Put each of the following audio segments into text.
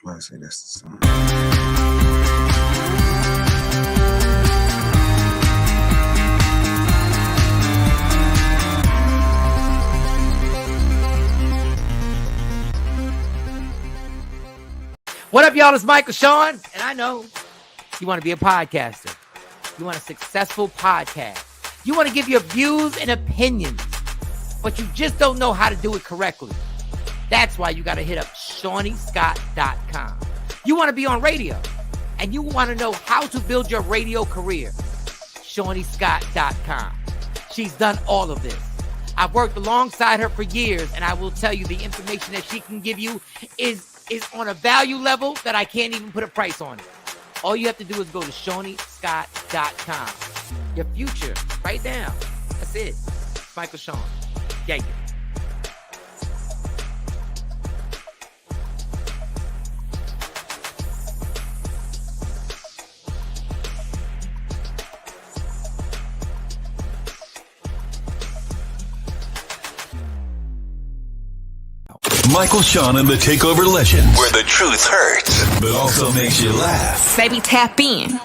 Well, I say that's the song. What up, y'all? It's Michael Shawn, and I know you want to be a podcaster. You want a successful podcast. You want to give your views and opinions, but you just don't know how to do it correctly. That's why you got to hit up ShawnyScott.com. You want to be on radio, and you want to know how to build your radio career. ShawnyScott.com. She's done all of this. I've worked alongside her for years, and I will tell you the information that she can give you is on a value level that I can't even put a price on it. All you have to do is go to ShawnyScott.com. Your future, right now. That's it. Michael Shawn. Yeah. Michael Shawn and the Takeover Legends, where the truth hurts, but also makes you laugh. Baby, tap in.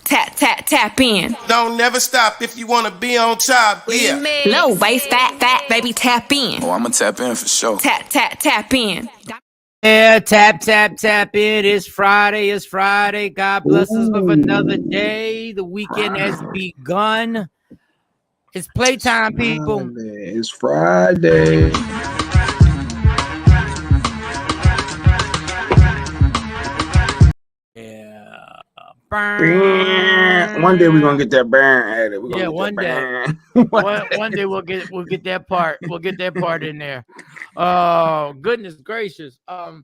Tap in. Don't never stop if you want to be on top. Yeah. Low waist, fat, baby, tap in. Oh, I'm going to tap in for sure. Tap in. Yeah, tap in. It's Friday. God bless us with another day. The weekend has begun. It's playtime, people. It's Friday. One day we're gonna get that burn at it. Yeah, one day. One day we'll get that part. We'll get that part in there. Oh, goodness gracious. I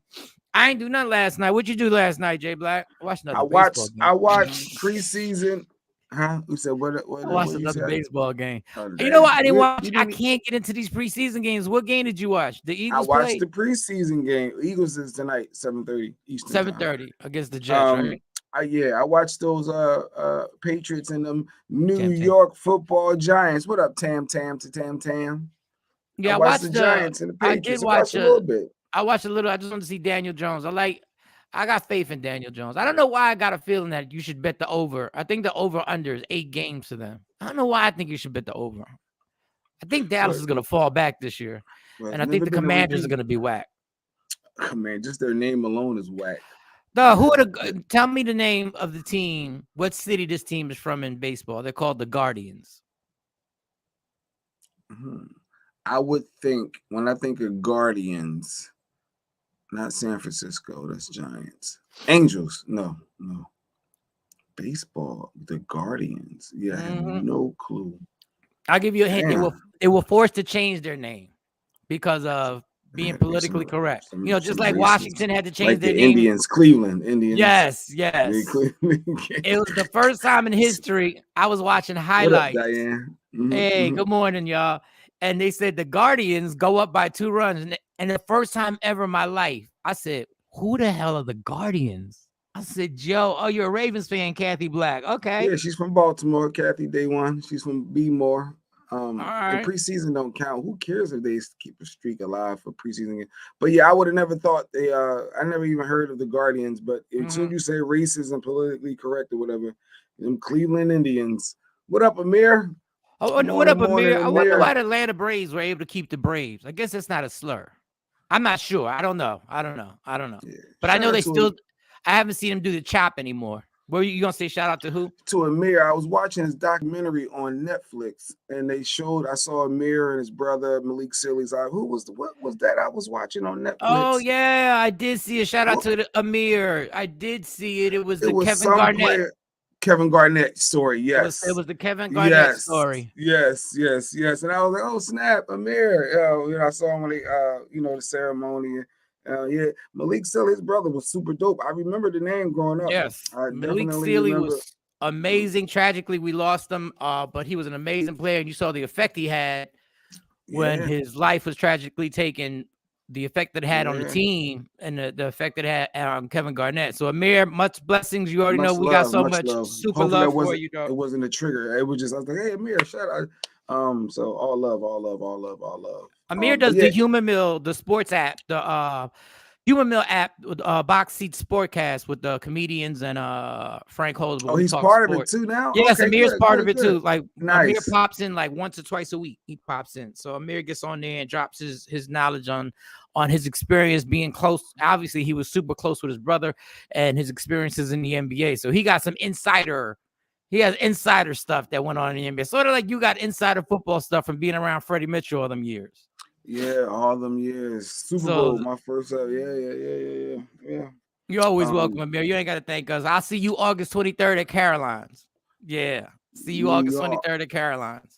ain't do nothing last night. What'd you do last night, Jay Black? I watched preseason. Huh? You said what? I watched another baseball game. Oh, you know what? I didn't watch. I can't get into these preseason games. What game did you watch? The Eagles. I watched the preseason game. Eagles is tonight, 7:30 Eastern. 7:30 against the Jets. Right? I watched those Patriots and them New York Football Giants. What up, Tam? Yeah, I watched the Giants and the Patriots. I did watch a little bit. I watched a little. I just want to see Daniel Jones. I got faith in Daniel Jones. I don't know why I got a feeling that you should bet the over. I think the over under is 8 games to them. I don't know why I think you should bet the over. I think Dallas is going to fall back this year, and I think the Commanders are going to be whack. Man, just their name alone is whack. Tell me the name of the team. What city this team is from in baseball? They're called the Guardians. I would think when I think of Guardians, not San Francisco. That's Giants. Angels. No. Baseball. The Guardians. Yeah, I have no clue. I'll give you a hint. They were forced to change their name because of being politically correct. Just like Washington had to change their name. Indians, Cleveland Indians. Yes. It was the first time in history I was watching highlights. What up, Diane? Hey, good morning, y'all. And they said the Guardians go up by 2 runs. And the first time ever in my life, I said, who the hell are the Guardians? I said, Joe, oh, you're a Ravens fan, Kathy Black. Okay. Yeah, she's from Baltimore, Kathy, day one. She's from B-More. Right. The preseason don't count. Who cares if they keep a streak alive for preseason? But yeah, I would have never thought I never even heard of the Guardians. But as soon as you say racist and politically correct or whatever, them Cleveland Indians. What up, Amir? Oh, what up, Amir? I wonder why the Atlanta Braves were able to keep the Braves. I guess that's not a slur. I'm not sure. I don't know. Yeah. But I know I haven't seen them do the chop anymore. What are you going to say? Shout out to who? To Amir. I was watching his documentary on Netflix, and I saw Amir and his brother, Malik Sealy's eye. What was that I was watching on Netflix? Oh, yeah. I did see a shout out to Amir. I did see it. It was the Kevin Garnett. Kevin Garnett story, yes. It was the Kevin Garnett story. Yes. And I was like, oh, snap, Amir. I saw him when the ceremony. Malik Sealy's brother was super dope. I remember the name growing up. Yes, Malik Sealy was amazing. Tragically, we lost him, but he was an amazing player. And you saw the effect he had when his life was tragically taken, the effect that it had on the team, and the effect that it had on Kevin Garnett. So, Amir, much blessings. You already know we got so much super love for you, dog. It wasn't a trigger. It was just, I was like, hey, Amir, shout out. So all love. Amir does the Human Mill, the sports app, Humor Mill app with Box Seat Sportcast with the comedians and Frank Holder. Oh, he's part of it too now? Yeah, Okay, Amir's good, part good, of it good. too. Like Nice. Amir pops in like once or twice a week. He pops in. So Amir gets on there and drops his knowledge on his experience being close. Obviously, he was super close with his brother and his experiences in the NBA. So he got some insider. He has insider stuff that went on in the NBA. Sort of like you got insider football stuff from being around Freddie Mitchell all them years. Yeah, all them years. Super Bowl, my first up. Yeah. You're always welcome, Amir. You ain't got to thank us. I'll see you August 23rd at Caroline's. Yeah. See you August 23rd at Caroline's.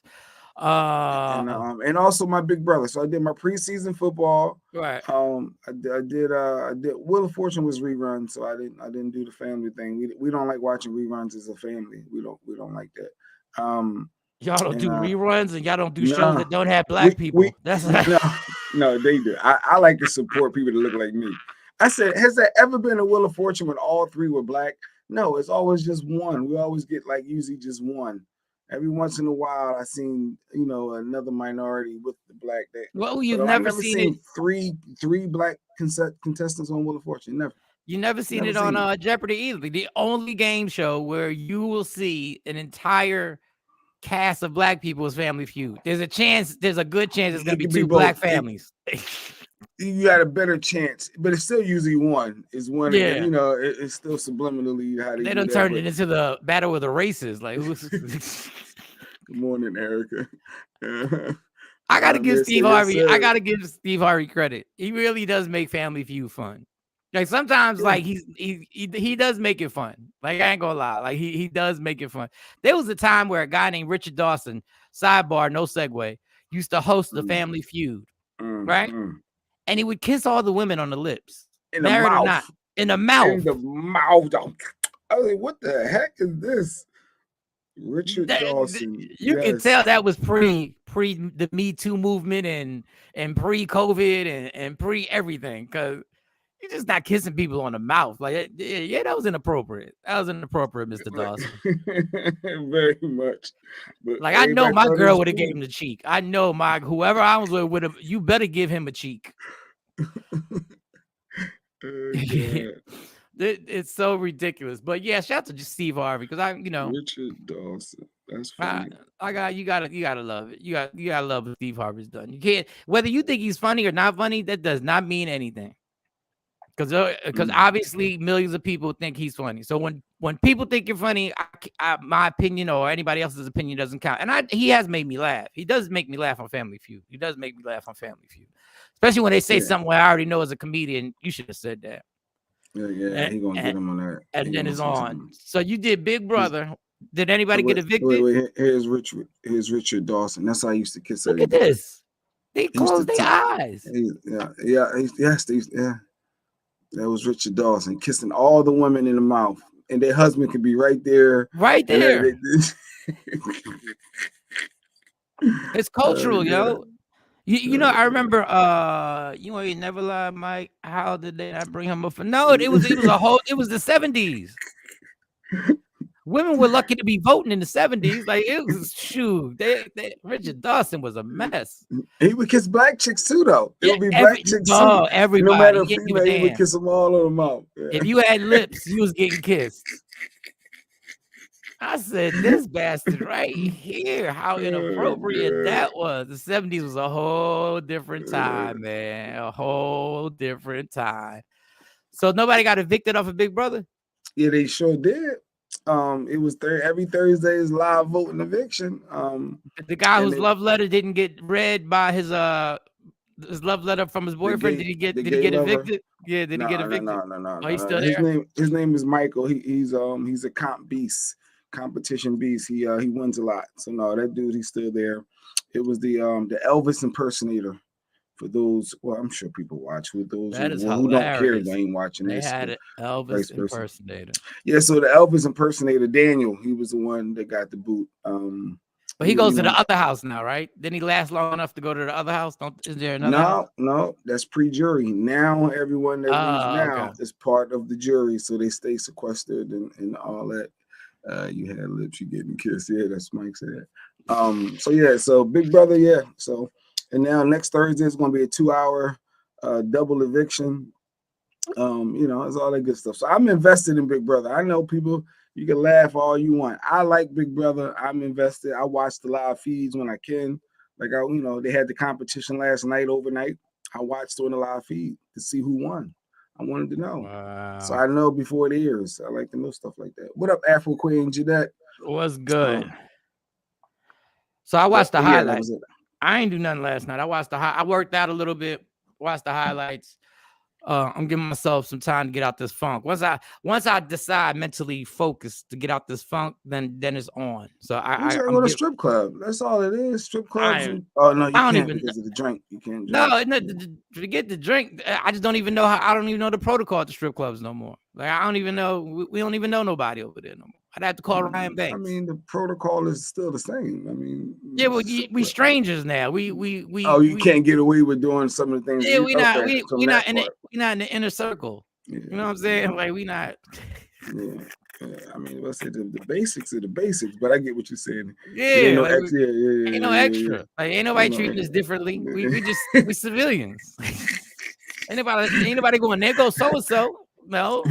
And also my big brother. So I did my preseason football. Right. I did Wheel of Fortune was rerun, so I didn't do the family thing. We don't like watching reruns as a family. We don't like that. Y'all don't do reruns, and y'all don't do shows that don't have black people. That's no, they do. I like to support people that look like me. I said, has there ever been a Wheel of Fortune when all three were black? No, it's always just one. We always get like usually just one. Every once in a while, I seen another minority with the black. You've never seen three black contestants on Wheel of Fortune. Never. You never seen it on Jeopardy either. The only game show where you will see an entire cast of black people is Family Feud. There's a good chance it's going to be two black families. You got a better chance, but it's still usually one. Is one. Yeah. And, it's still subliminally how they don't turn it into the battle of the races. Like, good morning, Erica. I gotta give Steve Harvey. I gotta give Steve Harvey credit. He really does make Family Feud fun. Like sometimes, like he does make it fun. Like I ain't gonna lie, like he does make it fun. There was a time where a guy named Richard Dawson, sidebar, no segue, used to host the Family Feud, right? And he would kiss all the women on the lips, in the mouth, or not, in the mouth. In the mouth. I was like, what the heck is this? Richard Dawson. You can tell that was pre the Me Too movement and pre COVID and pre everything, because you're just not kissing people on the mouth. Like, yeah, that was inappropriate. That was inappropriate, Mr. Dawson. Very much. But like, I know my girl would have gave him the cheek. I know whoever I was with would have. You better give him a cheek. It's so ridiculous. But yeah, shout out to just Steve Harvey, because Richard Dawson. That's funny. You gotta love it. You gotta love what Steve Harvey's done. You can't, whether you think he's funny or not funny, that does not mean anything. Because obviously millions of people think he's funny. So when people think you're funny, my opinion or anybody else's opinion doesn't count. And he has made me laugh. He does make me laugh on Family Feud. Especially when they say something where I already know as a comedian, you should have said that. Yeah, he gonna get him on that. And then it's on. So you did Big Brother. Did anybody get evicted? Wait. Here's Richard Dawson. That's how I used to kiss her. Look at this. They closed their eyes. Yeah. That was Richard Dawson kissing all the women in the mouth, and their husband could be right there. Right there. It's cultural, yo. I remember. You ain't never lie, Mike. How did they not bring him up? No, it was the 70s. Women were lucky to be voting in the 70s. Like, it was Richard Dawson was a mess. He would kiss black chicks too, though. It would be black chicks too. Everybody. No matter female, he would kiss them all on the mouth. Yeah. If you had lips, you was getting kissed. I said, this bastard right here, how inappropriate that was. The 70s was a whole different time, man. A whole different time. So nobody got evicted off of Big Brother? Yeah, they sure did. It was every Thursday is live voting eviction. The guy whose love letter didn't get read by his love letter from his boyfriend, did he get evicted? Yeah, did he get evicted? No. He's still there? His name is Michael. He's a competition beast. He wins a lot. So no, that dude, he's still there. It was the Elvis impersonator. For those, well, I'm sure people watch. With those who don't care, they ain't watching this. They had an Elvis impersonator. Yeah, so the Elvis impersonator, Daniel, he was the one that got the boot. But he goes to the other house now, right? Didn't he last long enough to go to the other house? Is there another house? No, that's pre-jury. Now everyone that leaves now is part of the jury, so they stay sequestered and all that. You had lips, you getting kissed. Yeah, that's Mike said. So Big Brother, yeah. So. And now next Thursday is going to be a 2-hour double eviction. It's all that good stuff. So I'm invested in Big Brother. I know people, you can laugh all you want. I like Big Brother. I'm invested. I watch the live feeds when I can. Like they had the competition last night overnight. I watched on the live feed to see who won. I wanted to know. Wow. So I know before it airs. I like to know stuff like that. What up, Afro Queen Jeanette? What's good? So I watched the highlights. I ain't do nothing last night. I watched I worked out a little bit, watched the highlights. I'm giving myself some time to get out this funk. Once I decide mentally focused to get out this funk, then it's on. So I'm go to strip club. That's all it is. Strip clubs. You can't because of the drink. You can't drink. No, forget the drink. I just don't even know I don't even know the protocol at the strip clubs no more. Like I don't even know. We don't even know nobody over there no more. I'd have to call Ryan Banks. I mean, the protocol is still the same. I mean, yeah, well, we strangers now. We you can't get away with doing some of the things. Yeah, we're not in the inner circle. Yeah. You know what I'm saying? Like we not. Yeah. I mean, let's say the basics are the basics, but I get what you're saying. Yeah, ain't no extra. Ain't no extra. Yeah. Like ain't nobody treating us differently. We civilians. ain't nobody going there. Go so and so. No.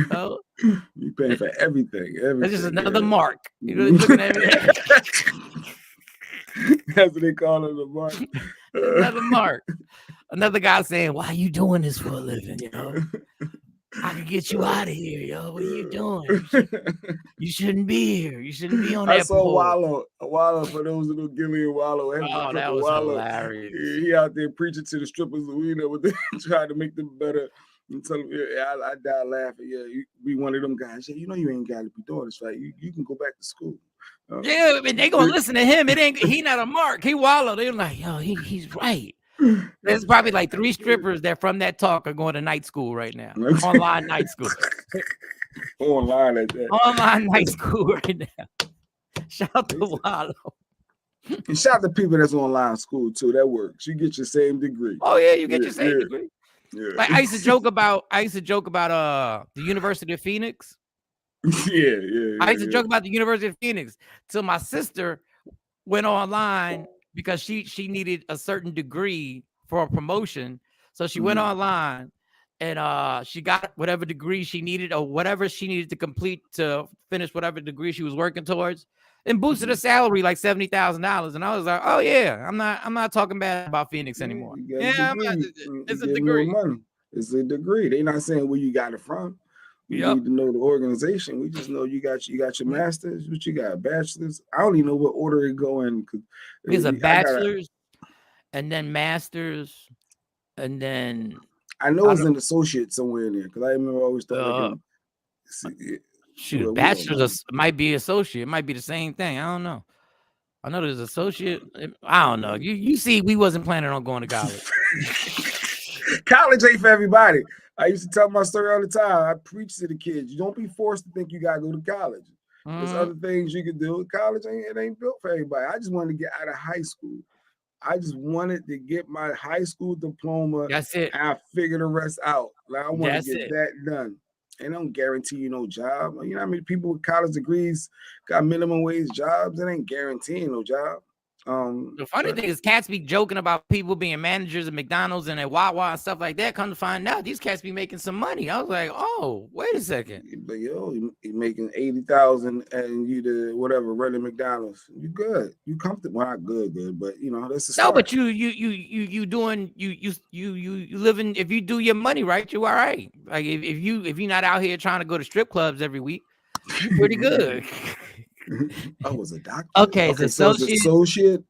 You paying for everything. That's just another mark. You know, looking at me. That's what they call it, a mark. Another mark. Another guy saying, "Why are you doing this for a living? I can get you out of here, yo. What are you doing? You shouldn't be here. You shouldn't be on that." I saw Wallow for those little Gillian Wallow. Oh, that was hilarious. He out there preaching to the strippers, trying to make them better. And tell them, I died laughing. Yeah, you be one of them guys. Yeah, you ain't got to be doing this, right? You can go back to school. Yeah, I mean, they gonna listen to him. He not a mark. He Wallow. They're like, yo, he's right. There's probably like 3 strippers that from that talk are going to night school right now. Online night school. Online at that. Online night school right now. Shout out to Wallow. And shout out to people that's online school too. That works. You get your same degree. Oh yeah, you get your same degree. Yeah. Like I used to joke about the University of Phoenix. Yeah. I used to joke about the University of Phoenix till my sister went online because she needed a certain degree for a promotion. So she went online and she got whatever degree she needed or whatever she needed to complete to finish whatever degree she was working towards, and boosted her salary like $70,000. And I was like, oh yeah, I'm not talking bad about Phoenix anymore. Yeah, it's a degree. Money. It's a degree. They're not saying where you got it from. We need to know the organization. We just know you got your master's, but you got a bachelor's. I don't even know what order it go in. There's a bachelor's and then master's, and then I know it's an associate somewhere in there because I remember I always thought shoot, bachelor's might be associate. It might be the same thing. I don't know. I know there's associate. I don't know. You see, we wasn't planning on going to college. College ain't for everybody. I used to tell my story all the time. I preach to the kids. You don't be forced to think you gotta go to college. There's other things you can do. College ain't built for everybody. I just wanted to get out of high school. I just wanted to get my high school diploma. That's it. And I figure the rest out. Like I want to get that done. And don't guarantee you no job. You know how many people with college degrees got minimum wage jobs? It ain't guaranteeing no job. The funny thing is cats be joking about people being managers at McDonald's and at Wawa and stuff like that. Come to find out, these cats be making some money. I was like, oh, wait a second. But you making 80,000 and you the whatever running McDonald's. You good. You comfortable. Well, not good, but that's a start. No, but you doing you living. If you do your money right, you all right. Like if you're not out here trying to go to strip clubs every week, you're pretty good. I was a doctor. Okay, so it's associate.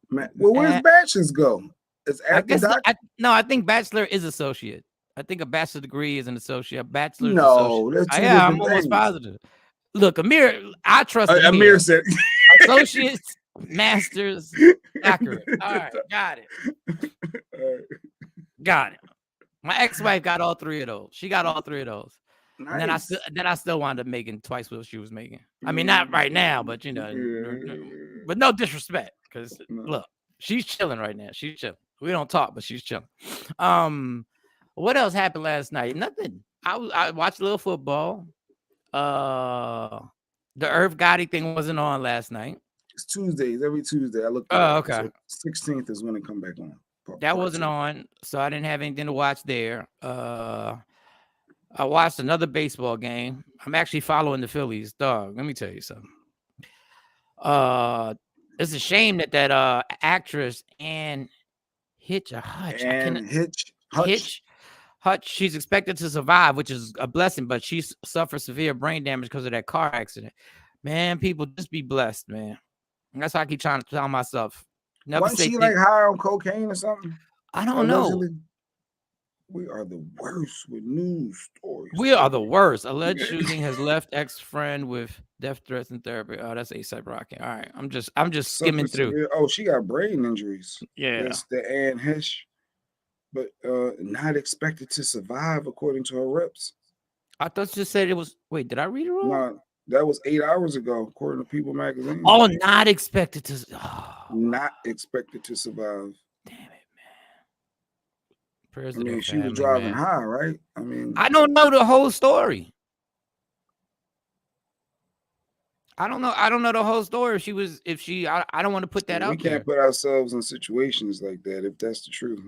Well, where's bachelor's go? It's after doctor. I think bachelor is associate. I think a bachelor degree is an associate. Bachelor. No, that's two I'm almost positive. Look, Amir, I trust Amir said associates, masters, accurate. All right, got it. Got it. My ex-wife got all 3 of those. She got all 3 of those. Nice. And then I still wound up making twice what she was making. I mean, not right now, but but no disrespect, because look, she's chilling right now. She's chilling. We don't talk, but she's chilling. What else happened last night? Nothing. I watched a little football. The Irv Gotti thing wasn't on last night. It's Tuesdays, every Tuesday. I look. Oh, okay. So 16th is when it come back on. That wasn't on, so I didn't have anything to watch there. I watched another baseball game. I'm actually following the Phillies, dog. Let me tell you something. It's a shame that actress Anne Hitch. And Hutch. Hutch. She's expected to survive, which is a blessing, but she suffered severe brain damage because of that car accident. Man, people just be blessed, man. And that's why I keep trying to tell myself. Never Wasn't say she like high on cocaine or something? I don't know. We are the worst with news stories. We are the worst. Alleged shooting has left ex-friend with death threats and therapy. Oh, that's A$AP Rocky. All right, I'm just skimming through. Oh, she got brain injuries. Yeah, that's the Anne Hesh, but not expected to survive according to her reps. I thought you said it was. Wait, did I read it wrong? No, that was 8 hours ago, according to People magazine. Oh, not expected to. Not expected to survive. Damn it, man. Prayers I mean, she was driving high, right? I mean, I don't know the whole story. I don't know the whole story. I don't want to put that out there. We can't put ourselves in situations like that if that's the truth.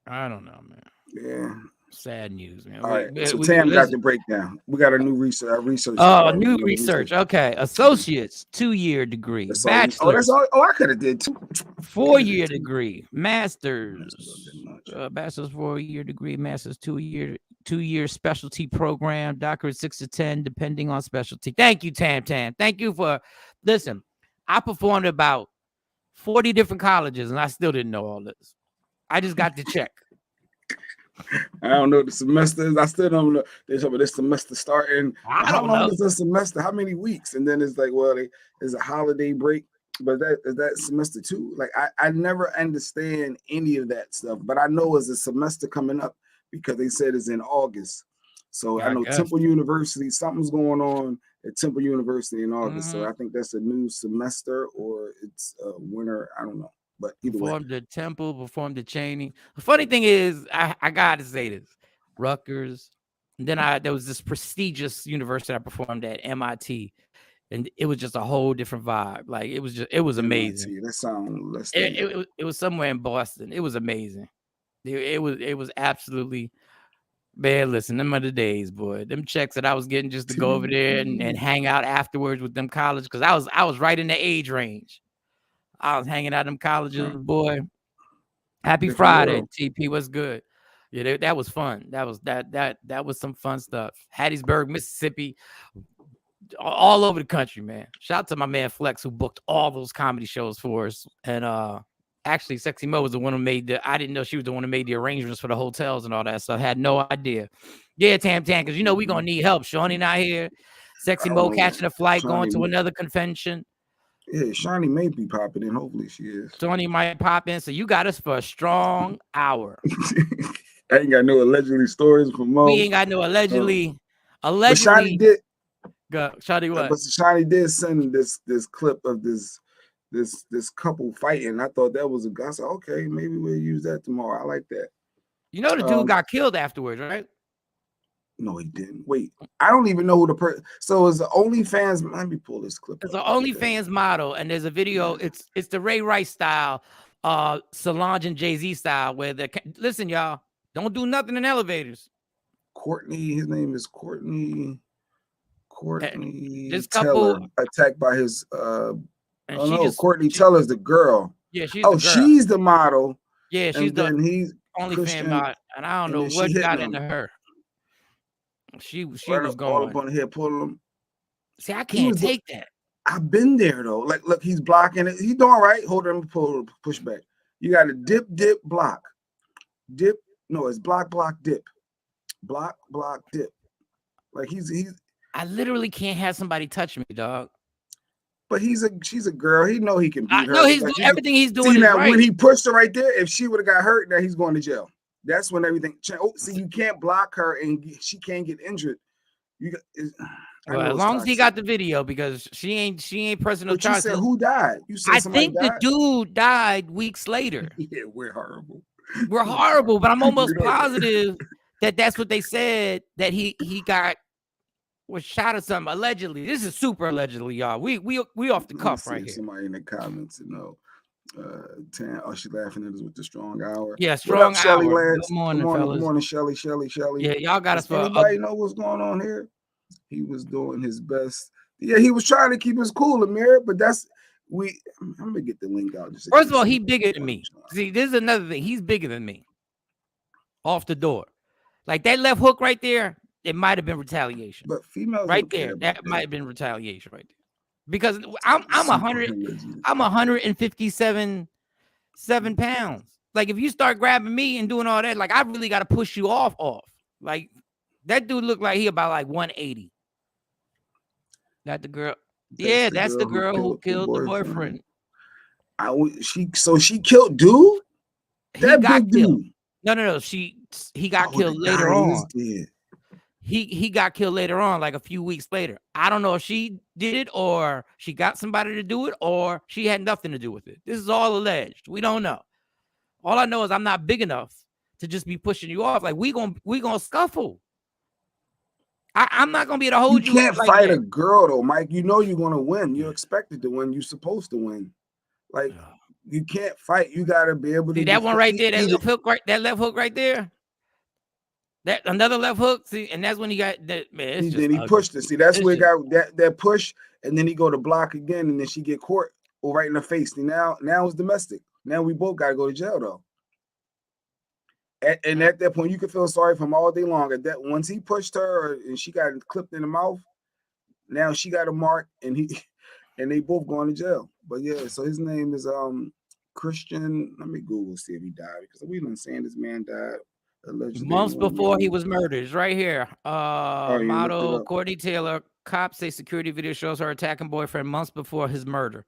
I don't know, man. Yeah. Sad news, man. All right. So Tam got the breakdown. We got a new research. Oh, new research. Okay. Associates, 2-year degree. Bachelor's. I could have did 2. 4-year degree. Master's. Bachelor's 4-year degree. Master's 2-year specialty program. Doctorate 6 to 10, depending on specialty. Thank you, Tam. Thank you for listen. I performed about 40 different colleges, and I still didn't know all this. I just got the check. I don't know what the semester is. I still don't know. They talk about this semester starting. How long is a semester? How many weeks? And then it's like, well, there's a holiday break. But is that semester 2? Like I never understand any of that stuff. But I know it's a semester coming up because they said it's in August. So I know Temple University, something's going on at Temple University in August. So I think that's a new semester or it's winter. I don't know. But either performed at Temple, performed at Cheney. The funny thing is, I gotta say this: Rutgers. And then there was this prestigious university I performed at, MIT, and it was just a whole different vibe. Like it was amazing. MIT, that sounds less. It was somewhere in Boston. It was amazing. It was absolutely. Man, listen, them are the days, boy. Them checks that I was getting just to go over there and hang out afterwards with them college, because I was right in the age range. I was hanging out in them colleges, boy. Happy Friday, TP. What's good? Yeah, that was fun. That was some fun stuff. Hattiesburg, Mississippi, all over the country, man. Shout out to my man Flex, who booked all those comedy shows for us. And actually, Sexy Mo was the one who made I didn't know she was the one who made the arrangements for the hotels and all that stuff. Had no idea. Yeah, Tam, because we gonna need help. Shawnee not here. Sexy Mo catching a flight, going to another convention. Yeah, Shawnee may be popping in. Hopefully she is. Shawnee might pop in. So you got us for a strong hour. I ain't got no allegedly stories from Mo. We ain't got no allegedly. But Shawnee did. Shawnee what? But Shawnee did send this clip of this couple fighting. I thought that was I said, okay, maybe we'll use that tomorrow. I like that. You know the dude got killed afterwards, right? No, he didn't. Wait, I don't even know who the person. So it's the OnlyFans. Let me pull this clip. It's an OnlyFans model, and there's a video. It's the Ray Rice style, Solange and Jay-Z style. Where listen, y'all, don't do nothing in elevators. Courtney, his name is Courtney this Teller, couple attacked by his. Courtney Teller's the girl. Yeah, she's the girl. She's the model. Yeah, she's the OnlyFans model, and I don't know what got into her. She was going all up on the head, pulling him. See, I can't take that. I've been there though. Like, look, he's blocking it. He's doing right. Hold him, push back. You got to dip, block, dip. No, it's block, dip, block, dip. Like he's. I literally can't have somebody touch me, dog. But she's a girl. He know he can beat her. No, everything he's doing is right. When he pushed her right there, if she would have got hurt, now he's going to jail. That's when everything changed. Oh, see, you can't block her and she can't get injured. As long as he got the video, because she ain't pressing no charges. You said who died? You said I think the dude died weeks later. Yeah, we're horrible. We're horrible, but I'm almost positive that's what they said, that he was shot or something allegedly. This is super allegedly, y'all. We off the cuff right here. Somebody in the comments, Oh, she's laughing at us with the strong hour. Yeah, What up, strong Shelly hour. Lance? Good morning, Good fellas. morning, Shelly. Yeah, y'all got us Does for anybody know what's going on here? He was doing his best. Yeah, he was trying to keep us cool, Amir, but I'm gonna get the link out. First of all, he bigger than me. See, this is another thing. He's bigger than me. Off the door. Like that left hook right there, it might have been retaliation. But females right don't there, care that about might have been retaliation right there. Because I'm 157 pounds. Like if you start grabbing me and doing all that, like I really got to push you off. Like that dude looked like he about like 180. That the girl. That's the girl who killed the boyfriend. She killed dude? That big killed. Dude. No. He got killed later on. He got killed later on, like a few weeks later. I don't know if she did it or she got somebody to do it or she had nothing to do with it. This is all alleged. We don't know. All I know is I'm not big enough to just be pushing you off. Like we gonna scuffle. I'm not gonna be able to hold you. You can't fight a girl though, Mike. You know you're gonna win. You're expected to win. You're supposed to win. Like you can't fight. You gotta be able to. See that one right there. That left hook right there. That another left hook. See, and that's when he got that. Man, then he pushed it. See, that's where he got that push, and then he go to block again, and then she get caught right in the face. And now it's domestic. Now we both gotta go to jail though. And at that point, you can feel sorry for him all day long. At that, once he pushed her and she got clipped in the mouth, now she got a mark, and they both going to jail. But yeah, so his name is Christian. Let me Google see if he died because we've been saying this man died allegedly months before he was murdered. It's right here. Model Courtney Taylor. Cops say security video shows her attacking boyfriend months before his murder.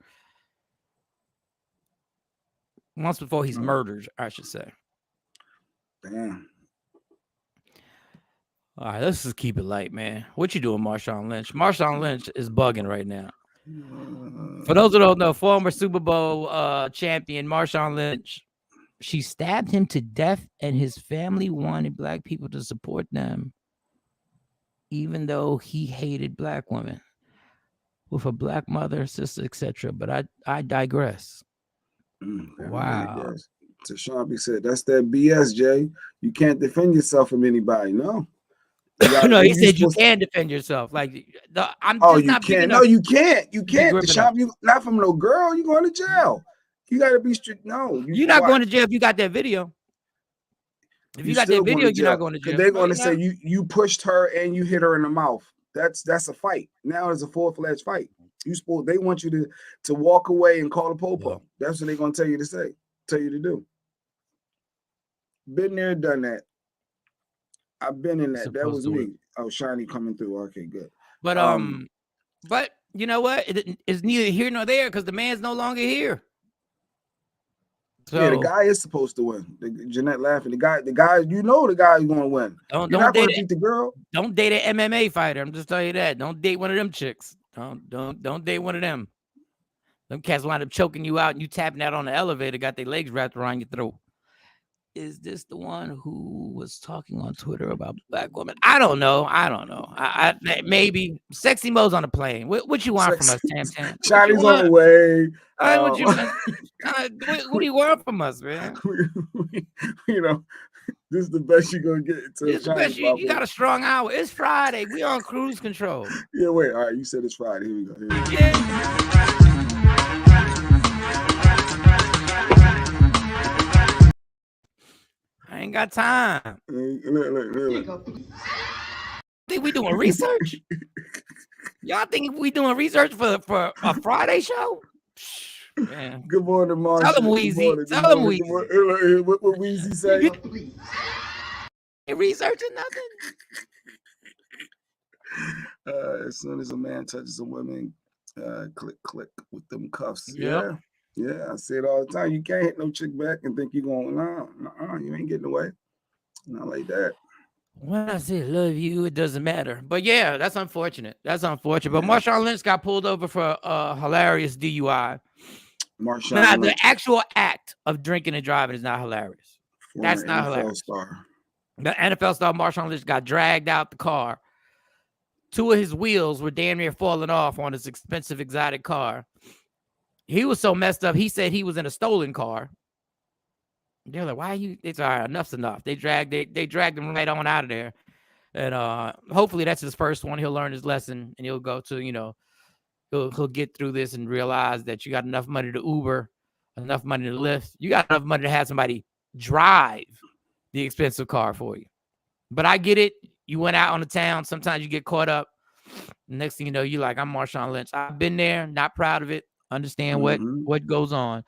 Months before he's murdered, I should say. Damn. All right, let's just keep it light, man. What you doing, Marshawn Lynch? Marshawn Lynch is bugging right now. For those who don't know, former Super Bowl champion Marshawn Lynch, she stabbed him to death, and his family wanted black people to support them, even though he hated black women with a black mother, sister, etc. But I digress. Wow. To Sean B said, that's that BS, Jay. You can't defend yourself from anybody. No. No, he said you can defend yourself. Like I'm just not big enough. No, you can't. You can't. You not from no girl. You going to jail. You got to be strict. No, you're not going to jail if you got that video. If you got that video, you're not going to jail. They're going to say you pushed her and you hit her in the mouth. That's a fight. Now it's a full-fledged fight. They want you to walk away and call a popo. That's what they're going to tell you to say. Tell you to do. Been there, done that. I've been in that. That was me. Oh, Shiny coming through. Okay, good. But you know what? It's neither here nor there because the man's no longer here. So, yeah, the guy is supposed to win. Jeanette laughing. The guy, the guy is going to win. You're not going to beat the girl. Don't date an MMA fighter. I'm just telling you that. Don't date one of them chicks. Don't date one of them. Them cats wind up choking you out and you tapping out on the elevator, got their legs wrapped around your throat. Is this the one who was talking on Twitter about black women? I don't know. I maybe Sexy Mo's on the plane. What you want from us, Tam Tam? Shawty's on the way. What do you want from us, man? You know, this is the best you're gonna get. This the best you got a strong hour. It's Friday. We on cruise control. Yeah, wait. All right, you said it's Friday. Here we go. I ain't got time. Look. Think we doing research? Y'all think we doing research for a Friday show? Man. Good morning, Marsha. Tell them Weezy. Tell them Weezy. What Weezy say? Ain't researching nothing. As soon as a man touches a woman, click with them cuffs. Yep. Yeah, I say it all the time. You can't hit no chick back and think you're going, you ain't getting away. Not like that. When I say love you, it doesn't matter. But yeah, that's unfortunate. But Marshawn Lynch got pulled over for a hilarious DUI. The actual act of drinking and driving is not hilarious. That's not hilarious. The NFL star Marshawn Lynch got dragged out the car. 2 of his wheels were damn near falling off on his expensive exotic car. He was so messed up. He said he was in a stolen car. They're like, why are you? It's all right. Enough's enough. They dragged him right on out of there. And hopefully that's his first one. He'll learn his lesson and he'll go to, he'll get through this and realize that you got enough money to Uber, enough money to Lyft. You got enough money to have somebody drive the expensive car for you. But I get it. You went out on the town. Sometimes you get caught up. Next thing you know, you're like, I'm Marshawn Lynch. I've been there, not proud of it. Understand what goes on.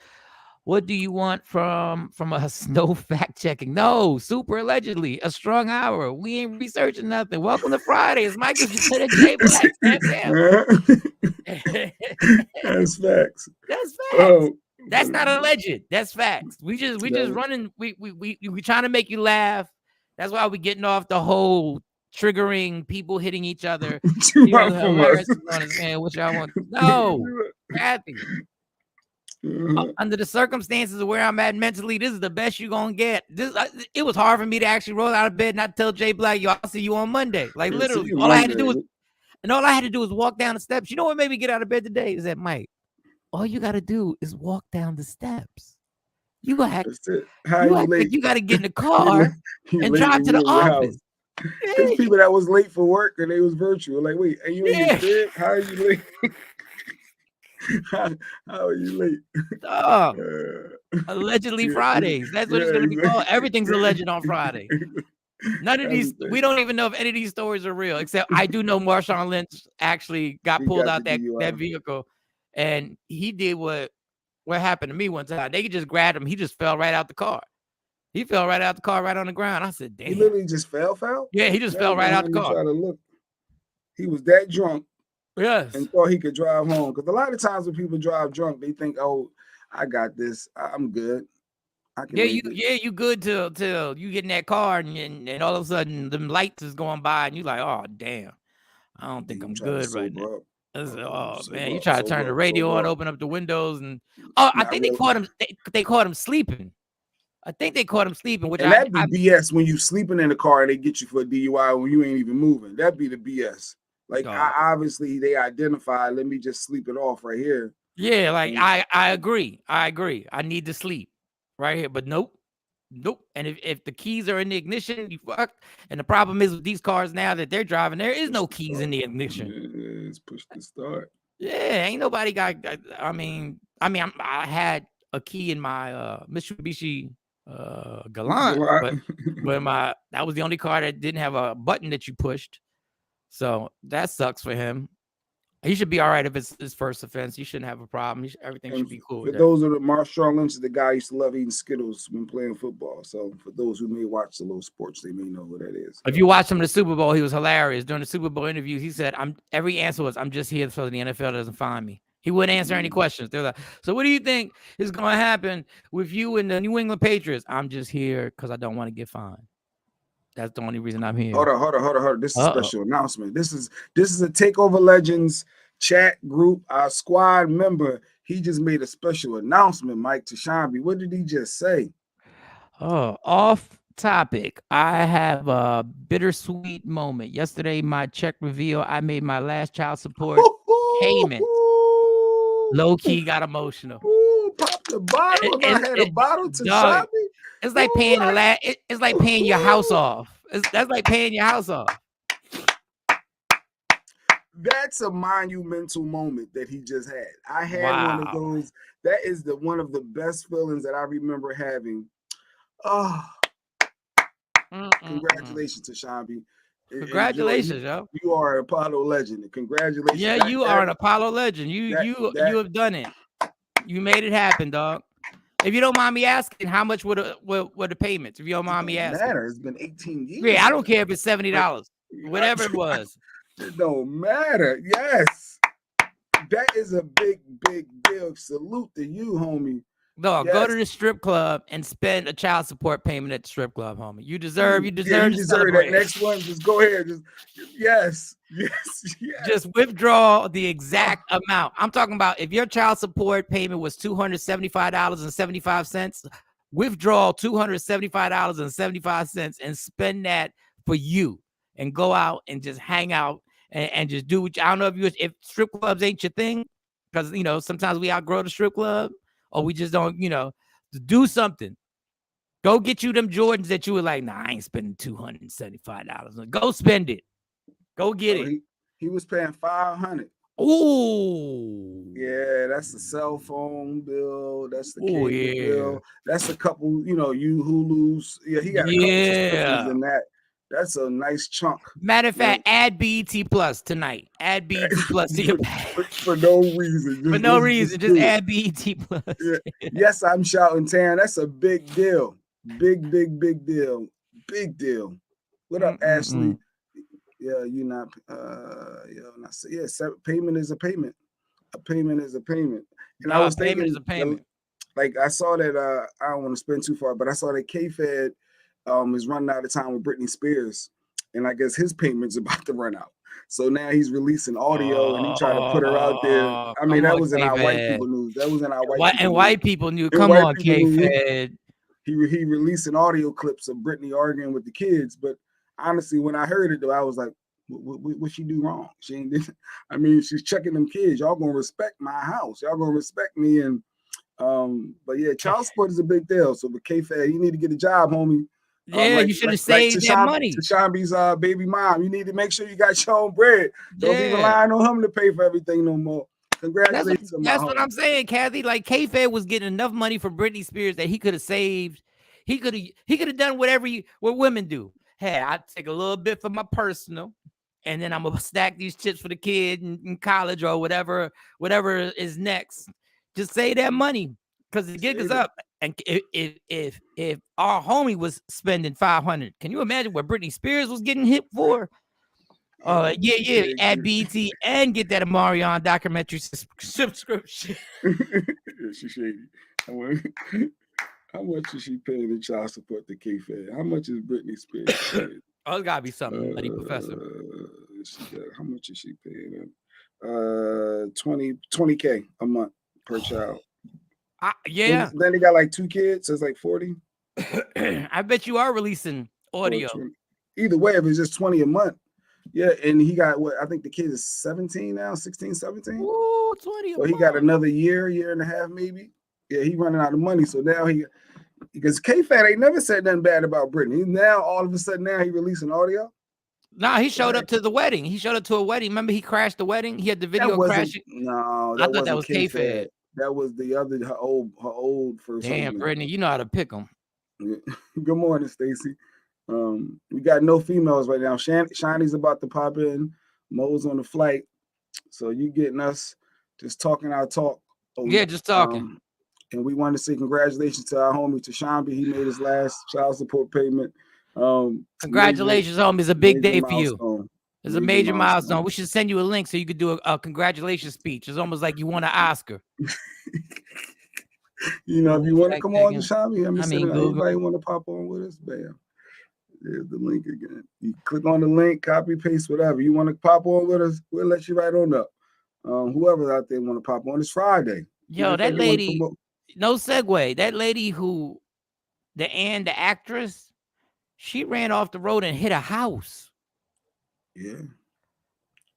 What do you want from us? No fact checking. No, super allegedly. A strong hour. We ain't researching nothing. Welcome to Fridays. Mike is to J Black. That's facts. That's facts. Oh. That's not alleged. That's facts. We just running. We trying to make you laugh. That's why we getting off the whole triggering people hitting each other. What y'all want? No, Kathy. Under the circumstances of where I'm at mentally, this is the best you're gonna get. It was hard for me to actually roll out of bed and not tell Jay Black, yo, I'll see you on Monday. Like literally, all I had to do was walk down the steps. You know what made me get out of bed today? Is that Mike? All you gotta do is walk down the steps. You got to get in the car and drive to the office. There's people that was late for work and they was virtual. Like, wait, are you in your bed? How are you late? How are you late? Allegedly Fridays. That's what it's going to be called. Everything's alleged on Friday. None of these, we don't even know if any of these stories are real, except I do know Marshawn Lynch actually got pulled out that vehicle, and he did what happened to me one time. They just grabbed him. He just fell right out the car. He fell right out the car, right on the ground. I said, damn. He literally just fell? Yeah, he just fell right out the car. He was that drunk. Yes. And thought he could drive home. Because a lot of times when people drive drunk, they think, oh, I got this. I'm good. You good till you get in that car and all of a sudden them lights is going by and you like, oh, damn. I don't think I'm good right now. Man, you try to turn the radio on, open up the windows, and I think they caught him. They caught him sleeping. I think they caught him sleeping. Which that'd be BS when you sleeping in the car and they get you for a DUI when you ain't even moving. That'd be the BS. Like obviously they identify. Let me just sleep it off right here. Yeah, like I agree. I need to sleep right here, but nope. And if the keys are in the ignition, you fuck. And the problem is with these cars now that they're driving, there is no keys in the ignition. It's push to start. Yeah, ain't nobody got. I had a key in my Mitsubishi Galant, but that was the only car that didn't have a button that you pushed. So that sucks for him. He should be all right if it's his first offense. He shouldn't have a problem. Everything should be cool. For those of the Marshawn Lynch is the guy who used to love eating Skittles when playing football. So for those who may watch the little sports, they may know who that is. If you watch him in the Super Bowl, he was hilarious. During the Super Bowl interview, he said, every answer was, I'm just here so the NFL doesn't find me. He wouldn't answer any questions. They're like, so what do you think is going to happen with you and the New England Patriots? I'm just here because I don't want to get fined. That's the only reason I'm here. Hold on. This is a special announcement. This is a Takeover Legends chat group. Our squad member, he just made a special announcement, Mike Tashambi. What did he just say? Oh, off topic. I have a bittersweet moment. Yesterday, my check reveal, I made my last child support payment. Low key got emotional. Pop the bottle. I had a bottle to Tashambi. It's like paying it's like paying your house off. That's like paying your house off. That's a monumental moment that he just had. I had one of those. That is one of the best feelings that I remember having. Oh, congratulations, Tashambi. Congratulations, yo. You are an Apollo legend. Congratulations. Yeah, you are an Apollo legend. You have done it. You made it happen, dog. If you don't mind me asking, how much were the payments? If you don't mind me asking. Matter. It's been 18 years. Yeah, I don't care if it's $70, whatever it was. It don't matter. Yes. That is a big deal. Salute to you, homie. Dog, go to the strip club and spend a child support payment at the strip club, homie. You deserve that next one. Just go ahead. Yes. Just withdraw the exact amount. I'm talking about if your child support payment was $275.75, withdraw $275.75 and spend that for you and go out and just hang out and just do what I don't know if strip clubs ain't your thing. because sometimes we outgrow the strip club, or we just don't, to do something. Go get you them Jordans that you were like, nah, I ain't spending $275. Go spend it. Go get it. He was paying $500. Ooh. Yeah, that's the cell phone bill. That's the cable bill. That's a couple, Hulu's. Yeah, he got a couple subscriptions in that. That's a nice chunk. Matter of fact, add BET Plus tonight. Add BET Plus to your for no reason. For no reason. Just add BET Plus. Yeah. Yes, I'm shouting, Taryn. That's a big deal. Big deal. Big deal. What up, Ashley? Yeah, you're not. Payment is a payment. A payment is a payment. And I was thinking, payment is a payment. Like I saw that. I don't want to spend too far, but I saw that K-Fed is running out of time with Britney Spears, and I guess his payment's about to run out. So now he's releasing audio, and he trying to put her out there. I mean, that was in our white people news. That was in our white people news. Come on, K-Fed. He releasing audio clips of Britney arguing with the kids, but honestly, when I heard it, though, I was like, what she do wrong? She ain't. I mean, she's checking them kids. Y'all gonna respect my house. Y'all gonna respect me. And but yeah, child support is a big deal. So with K-Fed, you need to get a job, homie. Yeah, you should have saved that money. Tashambi's baby mom, you need to make sure you got your own bread. Don't be relying on him to pay for everything no more. Congratulations. That's what I'm saying, Kathy. Like K-Fed was getting enough money from Britney Spears that he could have saved. He could have done what women do. Hey, I take a little bit for my personal, and then I'm gonna stack these chips for the kid in college or whatever is next. Just save that money because the gig is up. And if our homie was spending $500, can you imagine what Britney Spears was getting hit for? Add BT and get that Amarion documentary subscription. She shady. How much is she paying in child support to K-Fed? How much is Britney Spears paying? Oh, it's gotta be something, buddy, Professor. How much is she paying? $20K a month per child. Yeah. Then they got like 2 kids, so it's like 40. I bet you are releasing audio. Either way, if it's just 20 a month. Yeah, and he got what I think the kid is 17 now, 16, 17. Ooh, 20 a month. He got another year and a half, maybe. Yeah, he running out of money. So now because K-Fed ain't never said nothing bad about Britney. Now all of a sudden now he releasing audio. Nah, he showed up to the wedding. He showed up to a wedding. Remember, he crashed the wedding. He had the video crashing. No, I thought that was K-Fed. That was the other her old first. Damn, Brittany, you know how to pick them. Good morning, Stacy. We got no females right now. Shiny's about to pop in. Mo's on the flight, so you getting us just talking our talk. Yeah, just talking. And we want to say congratulations to our homie Tashambi. He made his last child support payment. Congratulations, homie. It's a big day for you. It's a major milestone. We should send you a link so you could do a congratulations speech. It's almost like you won an Oscar. If you want to come on, Tashambi, anybody want to pop on with us? Bam. There's the link again. You click on the link, copy, paste, whatever. You want to pop on with us, we'll let you right on up. Whoever's out there want to pop on, it's Friday. Yo, that lady, no segue. That lady the actress, she ran off the road and hit a house. Yeah.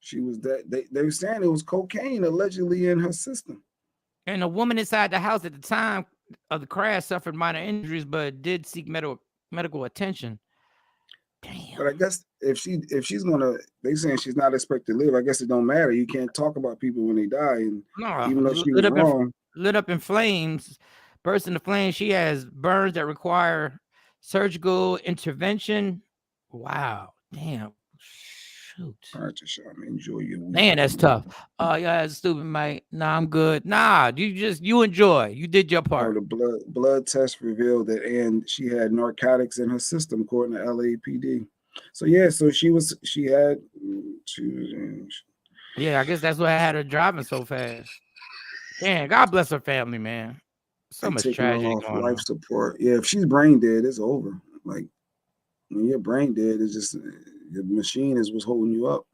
She was they were saying it was cocaine allegedly in her system. And a woman inside the house at the time of the crash suffered minor injuries, but did seek medical attention. Damn. But I guess if she's gonna, they saying she's not expected to live. I guess it don't matter. You can't talk about people when they die. And even though she was wrong, lit up in flames, burst into flames. She has burns that require surgical intervention. Wow. Damn. Shoot. All right, Tashawn, enjoy your week. Man, that's tough. Oh, yeah, that's stupid, mate. Nah, I'm good. Nah, you enjoy. You did your part. The blood test revealed that she had narcotics in her system, according to LAPD. So yeah, she had. Yeah, I guess that's what had her driving so fast. Damn, God bless her family, man. So much tragedy going on. Life support. Yeah, if she's brain dead, it's over. Like when you're brain dead, it's just the machine is what's holding you up.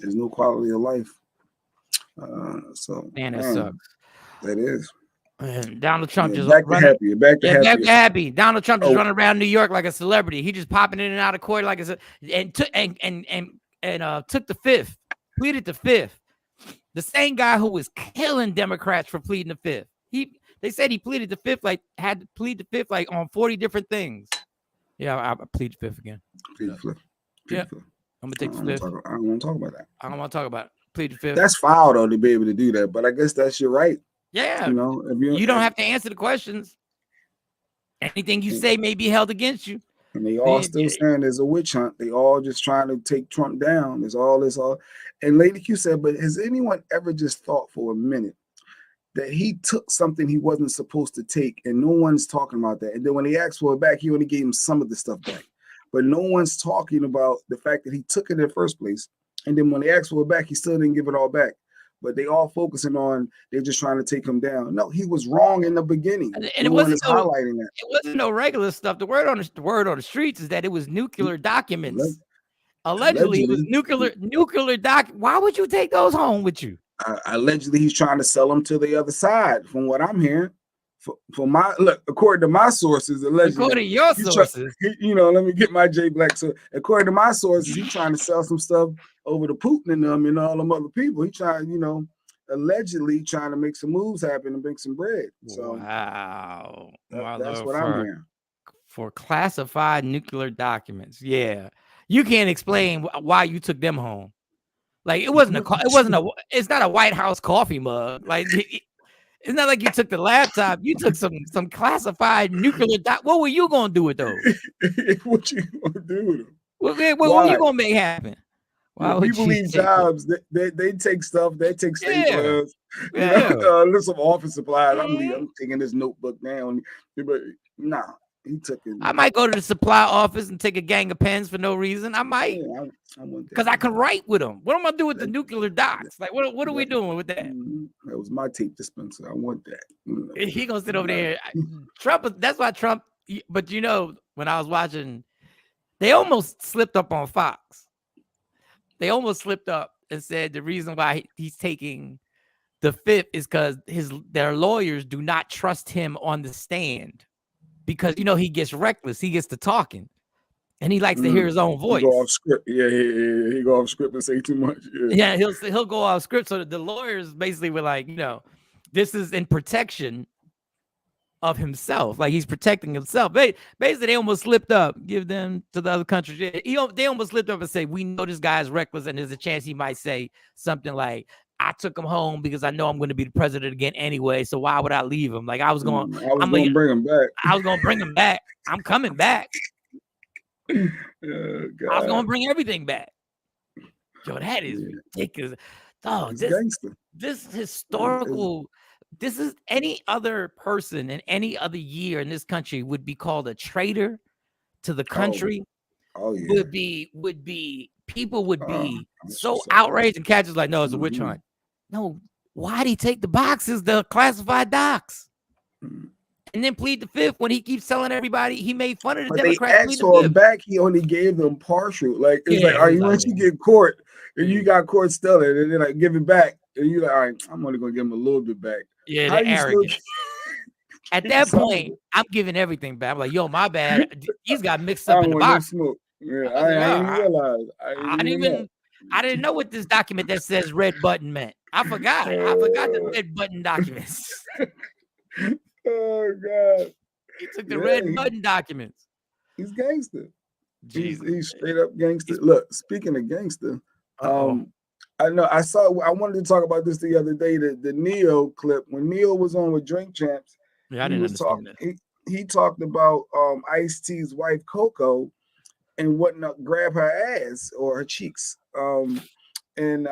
There's no quality of life. That sucks. That is. And Donald Trump just back to happy. Back to happy. Donald Trump just running around New York like a celebrity. He just popping in and out of court like took the fifth. Pleaded the fifth. The same guy who was killing Democrats for pleading the fifth. They said he pleaded the fifth, like had to plead the fifth, like on 40 different things. Yeah, I plead the fifth again. Plead the fifth. Yeah, I'm gonna take the fifth. I don't want to talk about that. I don't want to talk about it. Plead the fifth. That's foul though to be able to do that, but I guess that's your right. Yeah, You know, if you don't have to answer the questions. Anything you say may be held against you. And they all still saying there's a witch hunt. They all just trying to take Trump down. There's all this all. And Lady Q said, but has anyone ever just thought for a minute that he took something he wasn't supposed to take, and no one's talking about that? And then when he asked for it back, he only gave him some of the stuff back. But no one's talking about the fact that he took it in the first place. And then when they asked for it back, he still didn't give it all back. But they all focusing on they're just trying to take him down. No, he was wrong in the beginning. And it wasn't highlighting that. It wasn't no regular stuff. The word on the streets is that it was nuclear documents. Allegedly, it was nuclear doc. Why would you take those home with you? Allegedly, he's trying to sell them to the other side. From what I'm hearing, for my look, according to my sources, allegedly, according to your sources, let me get my J Black. So according to my sources, he's trying to sell some stuff over to Putin and them and all them other people. He trying, allegedly trying to make some moves happen and make some bread. So wow, that's what I'm hearing. For classified nuclear documents, yeah, you can't explain why you took them home. Like it's not a White House coffee mug. Like it's not like you took the laptop. You took some classified nuclear What were you gonna do with those? What you gonna do with them? What are you gonna make happen? Why people leave jobs? They take stuff. They take staplers. Some office supplies. I'm taking this notebook down. But nah, he took it. I might go to the supply office and take a gang of pens for no reason. I might, because I can write with them. What am I do with the nuclear docs? Like, what are we doing with that? That was my tape dispenser. I want that. He gonna sit over there. Trump. That's why Trump. But when I was watching, they almost slipped up on Fox. They almost slipped up and said the reason why he's taking the fifth is because their lawyers do not trust him on the stand. Because he gets reckless, he gets to talking, and he likes to hear his own voice. He go off script, he go off script and say too much. Yeah, he'll go off script. So the lawyers basically were like, this is in protection of himself, like he's protecting himself. Basically, they almost slipped up. Give them to the other countries. They almost slipped up and say, we know this guy is reckless, and there's a chance he might say something like, I took him home because I know I'm going to be the president again anyway. So why would I leave him? Like I was going to bring him back. I was going to bring him back. I'm coming back. I was going to bring everything back. Yo, that is ridiculous. Oh, this historical. This is any other person in any other year in this country would be called a traitor to the country. Would be people would be so outraged, and Catch is like, no, it's a witch hunt. No, why'd he take the boxes, the classified docs, and then plead the fifth when he keeps telling everybody he made fun of the Democrats? They asked for him back. He only gave them partial. Like once you get court and you got court still, and then like give it back, and you're like, all right, I'm only gonna give him a little bit back. Yeah, they're arrogant. At that point, I'm giving everything back. I'm like, yo, my bad. He's got mixed up in the box. Yeah, I didn't realize. I didn't know what this document that says red button meant. I forgot. I forgot the red button documents. Oh God! He took the red button documents. He's gangster. He's straight up gangster. Look, speaking of gangster, I know I wanted to talk about this the other day. The Neo clip when Neo was on with Drink Champs. Yeah, I didn't understand that. He talked about Ice-T's wife Coco and whatnot, grab her ass or her cheeks. And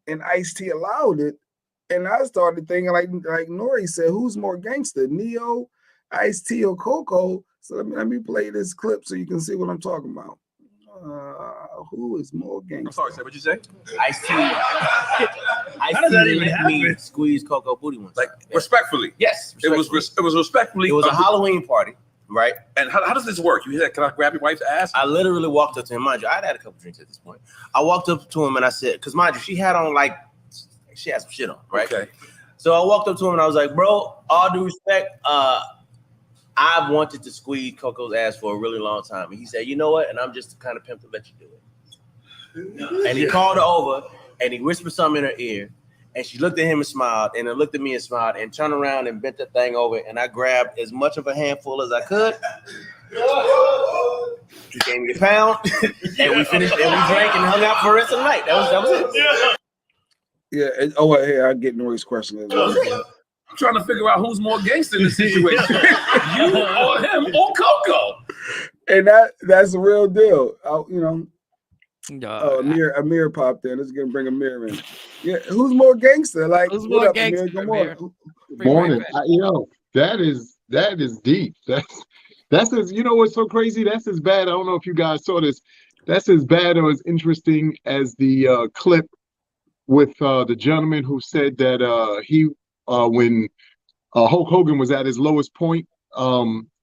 Ice-T allowed it. And I started thinking, like Nori said, who's more gangster, Neo, Ice-T, or Coco? So let me play this clip so you can see what I'm talking about. Who is more gangster? I'm sorry, sir. What'd you say? Ice-T. Ice-T let me squeeze Coco booty once. Like respectfully? Yes. Respectfully. It was respectfully. It was a Halloween party, right? And how does this work? You said, can I grab your wife's ass? I literally walked up to him. Mind you, I'd had a couple drinks at this point. I walked up to him and I said, because mind you, she had some shit on, right? Okay. So I walked up to him and I was like, bro, all due respect, I've wanted to squeeze Coco's ass for a really long time. And he said, you know what? And I'm just the kind of pimp to let you do it. And he called her over and he whispered something in her ear. And she looked at him and smiled, and then looked at me and smiled, and turned around and bent that thing over, and I grabbed as much of a handful as I could. He gave me a pound, and we finished, and we drank and hung out for the rest of the night. That was it. Yeah. And, hey, I get Nori's question. I'm trying to figure out who's more gangster in this situation. You or him or Coco. And that's the real deal. Amir popped in. Let's bring Amir in. Yeah, who's more gangster? Like, who's more gangster? Amir? Morning. That is deep. That's as, you know what's so crazy? That's as bad. I don't know if you guys saw this. That's as bad or as interesting as the clip with the gentleman who said that he when Hulk Hogan was at his lowest point,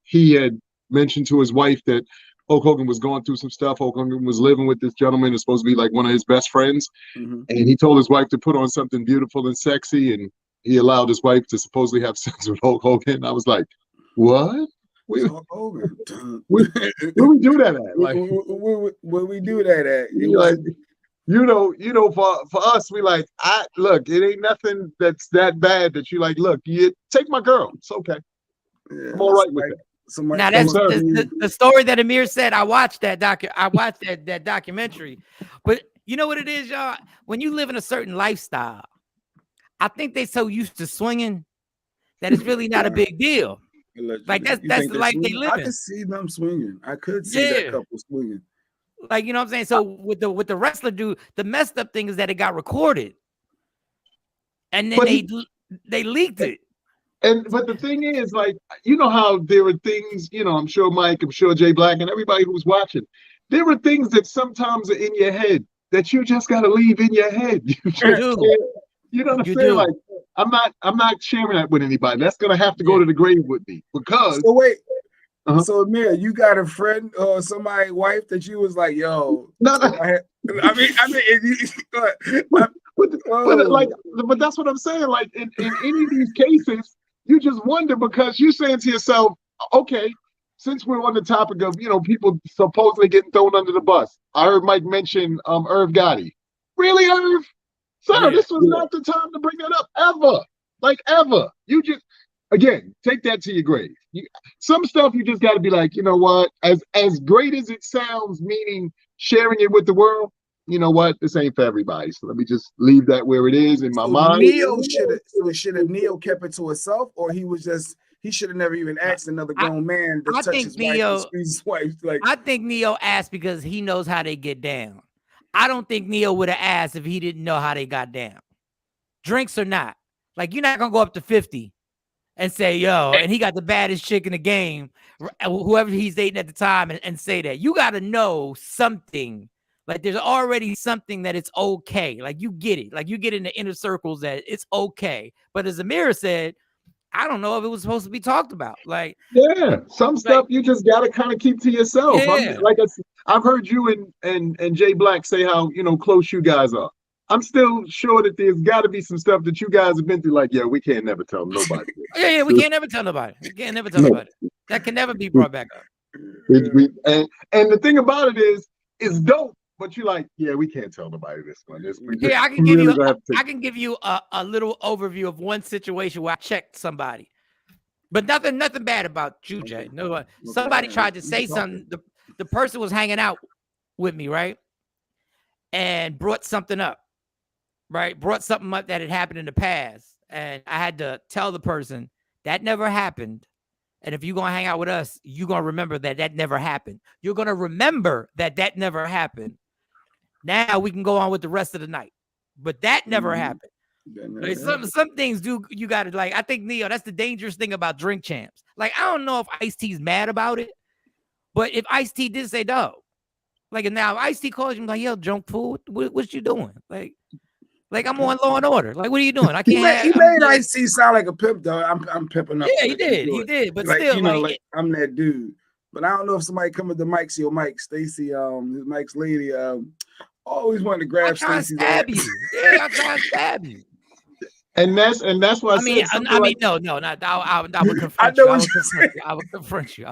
he had mentioned to his wife that Hulk Hogan was going through some stuff. Hulk Hogan was living with this gentleman who's supposed to be like one of his best friends. And he told his wife to put on something beautiful and sexy, and he allowed his wife to supposedly have sex with Hulk Hogan. I was like, what? Where we do that at? Like, where we do that at? Like, for us, we like, look, it ain't nothing that's that bad that you like, look, you take my girl. It's okay. Yeah, I'm all right with that. Now that's the story that Amir said. I watched that that documentary. But you know what it is, y'all? When you live in a certain lifestyle, I think they so used to swinging that it's really not a big deal. Like that's the life they live in. I could see them swinging. I could see that couple swinging. Like, you know what I'm saying? So with the wrestler dude, the messed up thing is that it got recorded, and then they leaked it. But the thing is, like, you know how there are things, I'm sure Mike, I'm sure Jay Black, and everybody who's watching, there are things that sometimes are in your head that you just got to leave in your head. You know what I'm saying? Like, I'm not sharing that with anybody. That's gonna have to go to the grave with me because. So wait. So Amir, you got a friend or somebody's wife that you was like, yo. No. But that's what I'm saying. Like in any of these cases, you just wonder because you're saying to yourself, okay, since we're on the topic of people supposedly getting thrown under the bus, I heard Mike mention Irv Gotti. Really, Irv? Sir, this was not the time to bring that up ever. Like ever. You just again take that to your grave. Some stuff you just got to be like, you know what? As great as it sounds, meaning sharing it with the world. You know what? This ain't for everybody. So let me just leave that where it is in my mind. Should have Neo kept it to himself, or he should have never even asked another grown man to touch his wife and squeeze his wife. Like, I think Neo asked because he knows how they get down. I don't think Neo would have asked if he didn't know how they got down. Drinks or not. Like, you're not going to go up to 50 and say, yo, and he got the baddest chick in the game, whoever he's dating at the time, and say that. You got to know something. Like, there's already something that it's okay. Like, you get it. Like, you get in the inner circles that it's okay. But as Amira said, I don't know if it was supposed to be talked about. Like, some stuff you just got to kind of keep to yourself. I've heard you and Jay Black say how, close you guys are. I'm still sure that there's got to be some stuff that you guys have been through. Like, we can't never tell nobody. We can't never tell nobody. We can't never tell nobody. That can never be brought back up. And the thing about it is, it's dope. But you're like, we can't tell nobody this one. I can give you a little overview of one situation where I checked somebody, but nothing bad about you, Jay. No, somebody tried to say something. The person was hanging out with me, right, and brought something up, right? Brought something up that had happened in the past, and I had to tell the person that never happened. And if you're gonna hang out with us, you're gonna remember that never happened. You're gonna remember that never happened. Now we can go on with the rest of the night, but that never happened. Like, some things you gotta like. I think Neo, that's the dangerous thing about Drink Champs. Like, I don't know if Ice-T's mad about it, but if Ice-T did say no, like, and now Ice-T calls you like, yo, junk food, what you doing? Like I'm on Law and Order. Like, what are you doing? I can't. He made Ice-T sound like a pimp though. I'm pimping up. Yeah, he did. But like, still, like I'm that dude. But I don't know if somebody come with the Mike, see Mike, Stacy, Mike's lady, always wanted to grab Stacy's ass. Yeah, I try to stab you. And that's why I would confront you. I would confront you.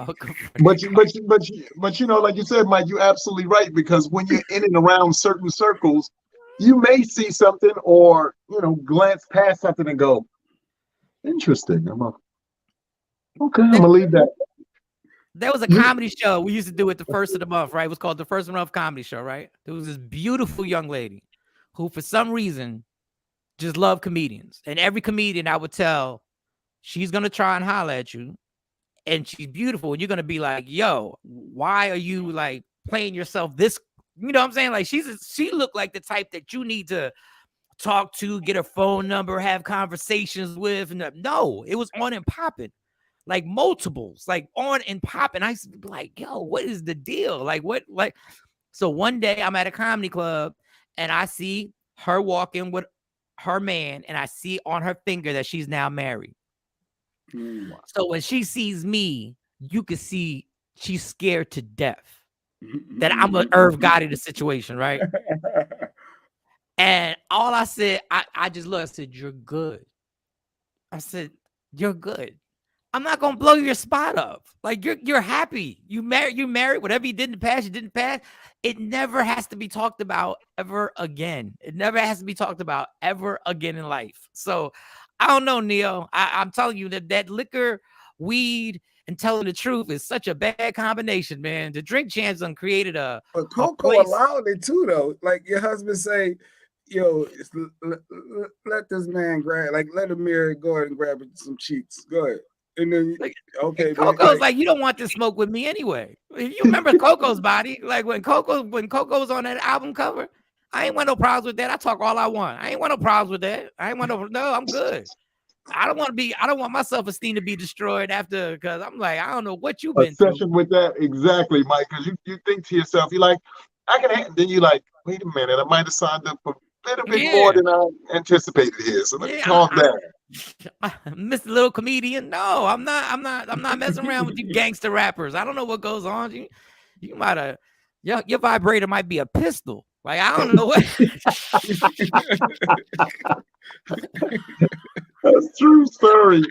But like you said, Mike, you're absolutely right, because when you're in and around certain circles, you may see something or, glance past something and go, interesting. Okay, I'm gonna leave that. There was a comedy show we used to do at the first of the month, right? It was called the First of the Month Comedy Show, right? There was this beautiful young lady who, for some reason, just loved comedians. And every comedian I would tell, she's gonna try and holler at you, and she's beautiful, and you're gonna be like, "Yo, why are you like playing yourself this?" You know what I'm saying? Like she looked like the type that you need to talk to, get a phone number, have conversations with. And no, it was on and popping. Like multiples, like on and popping. I used to be like, yo, what is the deal? Like, what? Like, so one day I'm at a comedy club and I see her walking with her man, and I see on her finger that she's now married. So when she sees me, you can see she's scared to death that I'm an Irv Gotti the situation, right? And all I said, I just looked, I said, you're good. I said, you're good. I'm not gonna blow your spot up. Like you're happy. You married. Whatever you did in the past, you didn't pass. It never has to be talked about ever again. It never has to be talked about ever again in life. So I don't know, Neo. I'm telling you that liquor, weed, and telling the truth is such a bad combination, man. The Drink Champs done created a. But Coco allowed it too, though. Like your husband say, yo, let this man grab, like let Amir go ahead and grab some cheeks. Go ahead. And then, okay, Coco's like, you don't want to smoke with me anyway. If you remember Coco's body, like when Coco was on that album cover, I ain't want no problems with that. I talk all I want. I ain't want no problems with that. I ain't want no, I'm good. I don't want my self-esteem to be destroyed after, because I'm like, I don't know what you've been through. Obsession with that, exactly, Mike. Because you think to yourself, you're like, I can. Then you like, wait a minute, I might have signed up for a little bit more than I anticipated here. So let me calm down. Mr. Little Comedian, no, I'm not messing around with you gangster rappers. I don't know what goes on. You might have your vibrator might be a pistol. Like I don't know what. That's true story.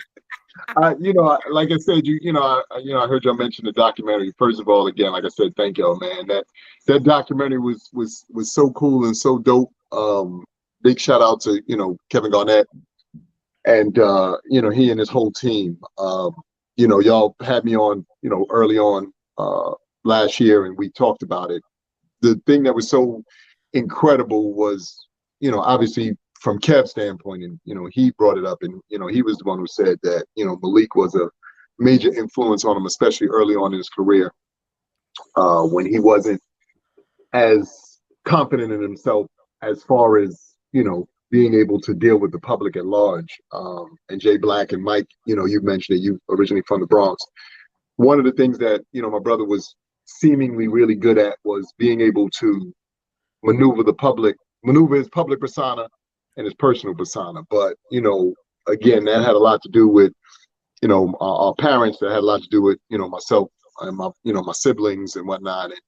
Like I said, I heard y'all mention the documentary. First of all, again, like I said, thank y'all, man. That documentary was so cool and so dope. Big shout out to Kevin Garnett and he and his whole team. Y'all had me on early on last year, and we talked about it. The thing that was so incredible was obviously from Kev's standpoint, and he brought it up, and he was the one who said that Malik was a major influence on him, especially early on in his career, when he wasn't as confident in himself as far as being able to deal with the public at large. And Jay Black and Mike, you mentioned it, you originally from the Bronx. One of the things that my brother was seemingly really good at was being able to maneuver his public persona and his personal persona. But again, that had a lot to do with our parents. That had a lot to do with myself and my siblings and whatnot. And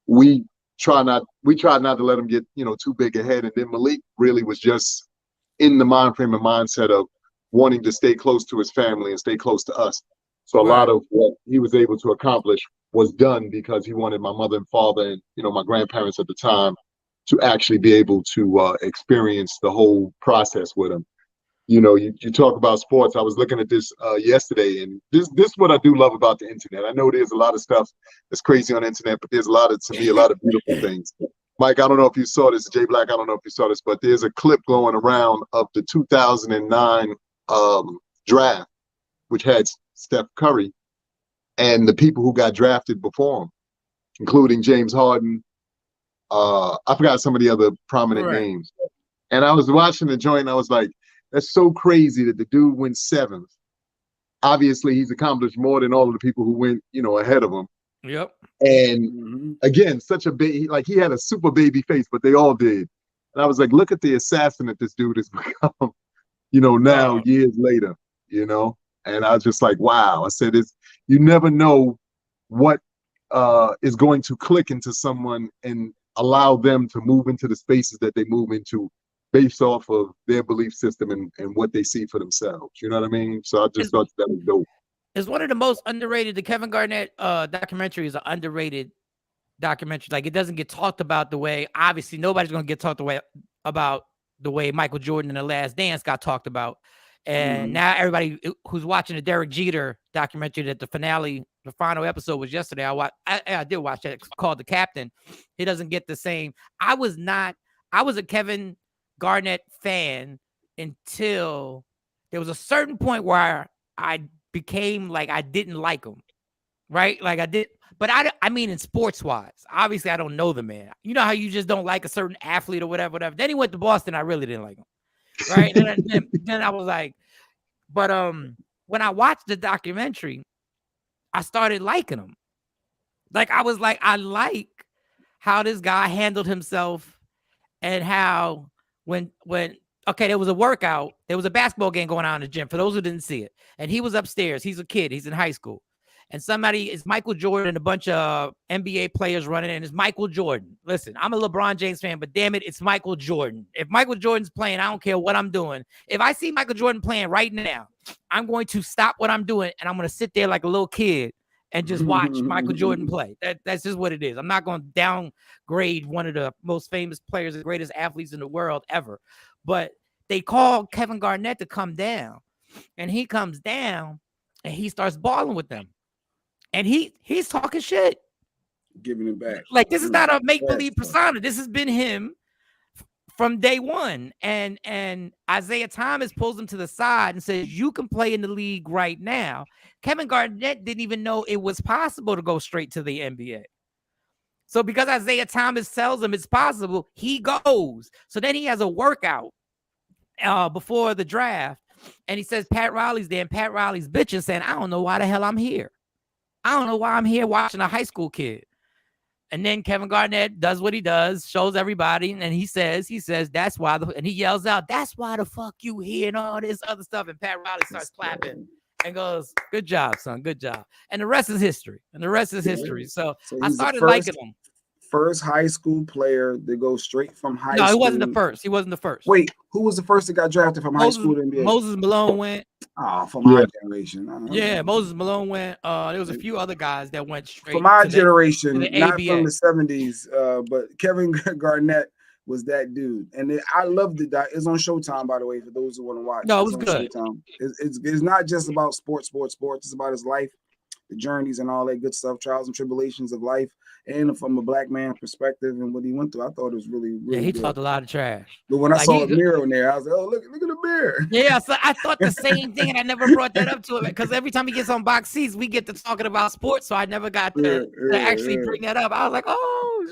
we tried not to let him get too big ahead. And then Malik really was just in the mindset of wanting to stay close to his family and stay close to us. So a lot of what he was able to accomplish was done because he wanted my mother and father and my grandparents at the time to actually be able to experience the whole process with him. You talk about sports. I was looking at this yesterday, and this is what I do love about the internet. I know there's a lot of stuff that's crazy on the internet, but there's a lot of beautiful things. Mike, I don't know if you saw this. Jay Black, I don't know if you saw this, but there's a clip going around of the 2009 draft, which had Steph Curry and the people who got drafted before him, including James Harden. I forgot some of the other prominent names. And I was watching the joint, and I was like, that's so crazy that the dude went 7th. Obviously, he's accomplished more than all of the people who went, ahead of him. Yep. And again, such a baby, like he had a super baby face, but they all did. And I was like, look at the assassin that this dude has become, now years later, And I was just like, wow. I said, you never know what is going to click into someone and allow them to move into the spaces that they move into based off of their belief system and what they see for themselves. You know what I mean? So I just thought that was dope. It's one of the most underrated. The Kevin Garnett documentary is an underrated documentary. Like it doesn't get talked about the way, obviously nobody's going to get talked about the way Michael Jordan in The Last Dance got talked about. And now everybody who's watching the Derek Jeter documentary that the final episode was yesterday. I did watch that. It's called The Captain. He doesn't get the same. I was a Kevin Garnett fan until there was a certain point where I became like, I didn't like him. Right? Like I did, but I mean in sports wise, obviously I don't know the man. You know how you just don't like a certain athlete or whatever. Then he went to Boston. I really didn't like him. Right. then I was like, but when I watched the documentary, I started liking him. Like I was like, I like how this guy handled himself and how when there was a workout, there was a basketball game going on in the gym for those who didn't see it. And he was upstairs. He's a kid. He's in high school. And it's Michael Jordan and a bunch of NBA players running, and it's Michael Jordan. Listen, I'm a LeBron James fan, but damn it, it's Michael Jordan. If Michael Jordan's playing, I don't care what I'm doing. If I see Michael Jordan playing right now, I'm going to stop what I'm doing, and I'm going to sit there like a little kid and just watch Michael Jordan play. That's just what it is. I'm not going to downgrade one of the most famous players, the greatest athletes in the world ever. But they called Kevin Garnett to come down, and he comes down, and he starts balling with them. And he's talking shit, giving it back. Like this is not a make-believe persona. This has been him from day one. And Isaiah Thomas pulls him to the side and says, "You can play in the league right now." Kevin Garnett didn't even know it was possible to go straight to the NBA. So because Isaiah Thomas tells him it's possible, he goes. So then he has a workout before the draft, and he says Pat Riley's there, and Pat Riley's bitching, saying, "I don't know why the hell I'm here. I don't know why I'm here watching a high school kid." And then Kevin Garnett does what he does, shows everybody, and he says, "That's why," and he yells out, "That's why the fuck you here," and all this other stuff. And Pat Riley starts clapping and goes, "Good job, son, good job." And the rest is history. So I started liking him. First high school player to go straight from high school. No, he wasn't the first. Wait, who was the first that got drafted from high school to NBA? Moses Malone went. Oh, from my generation. Moses Malone went. There was a few other guys that went straight from my generation, not ABA. from the 70s. But Kevin Garnett was that dude, and I loved it. It's on Showtime, by the way, for those who want to watch. No, it was good. It's not just about sports. It's about his life, the journeys, and all that good stuff, trials and tribulations of life, and from a black man perspective and what he went through. I thought it was really, really he good. talked a lot of trash. But when I saw the mirror in there, I was like, "Oh, look at the mirror." Yeah, so I thought the same thing, and I never brought that up to him because every time he gets on Box Seats, we get to talking about sports, so I never got to actually bring that up. I was like, "Oh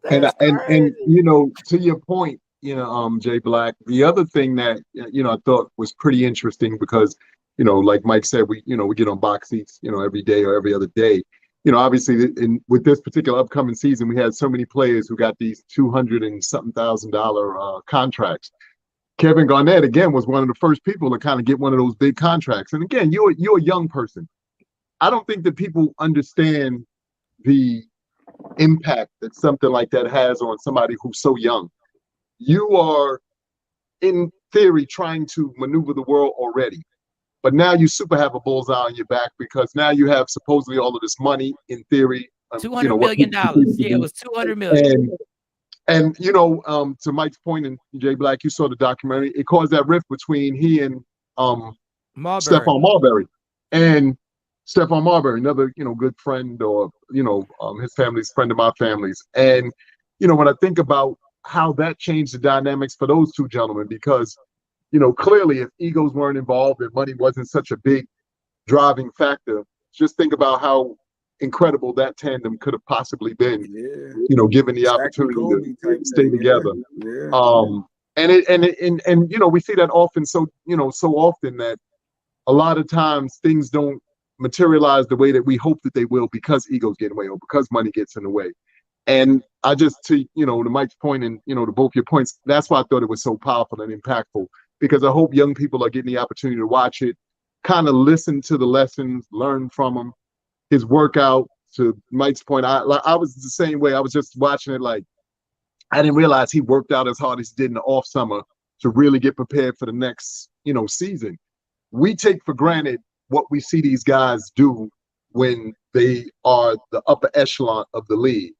shit!" And you know, to your point, Jay Black, the other thing that I thought was pretty interesting because like Mike said, we get on Box Seats every day or every other day. Obviously, with this particular upcoming season, we had so many players who got these $200 and something thousand contracts. Kevin Garnett, again, was one of the first people to kind of get one of those big contracts. And again, you're a young person. I don't think that people understand the impact that something like that has on somebody who's so young. You are, in theory, trying to maneuver the world already. But now you super have a bullseye on your back because now you have supposedly all of this money in theory. $200 million. Yeah, it was $200 million. And to Mike's point, and Jay Black, you saw the documentary. It caused that rift between he and Stephon Marbury. And Stephon Marbury, another good friend, or his family's friend of my family's. And when I think about how that changed the dynamics for those two gentlemen, because clearly if egos weren't involved and money wasn't such a big driving factor, just think about how incredible that tandem could have possibly been, given the opportunity to stay together. And we see that often, so often that a lot of times things don't materialize the way that we hope that they will because egos get in the way or because money gets in the way. And I just, to Mike's point and, to both your points, that's why I thought it was so powerful and impactful, because I hope young people are getting the opportunity to watch it, kind of listen to the lessons, learn from them. His workout, to Mike's point, I was the same way. I was just watching it like, I didn't realize he worked out as hard as he did in the off summer to really get prepared for the next, season. We take for granted what we see these guys do when they are the upper echelon of the league.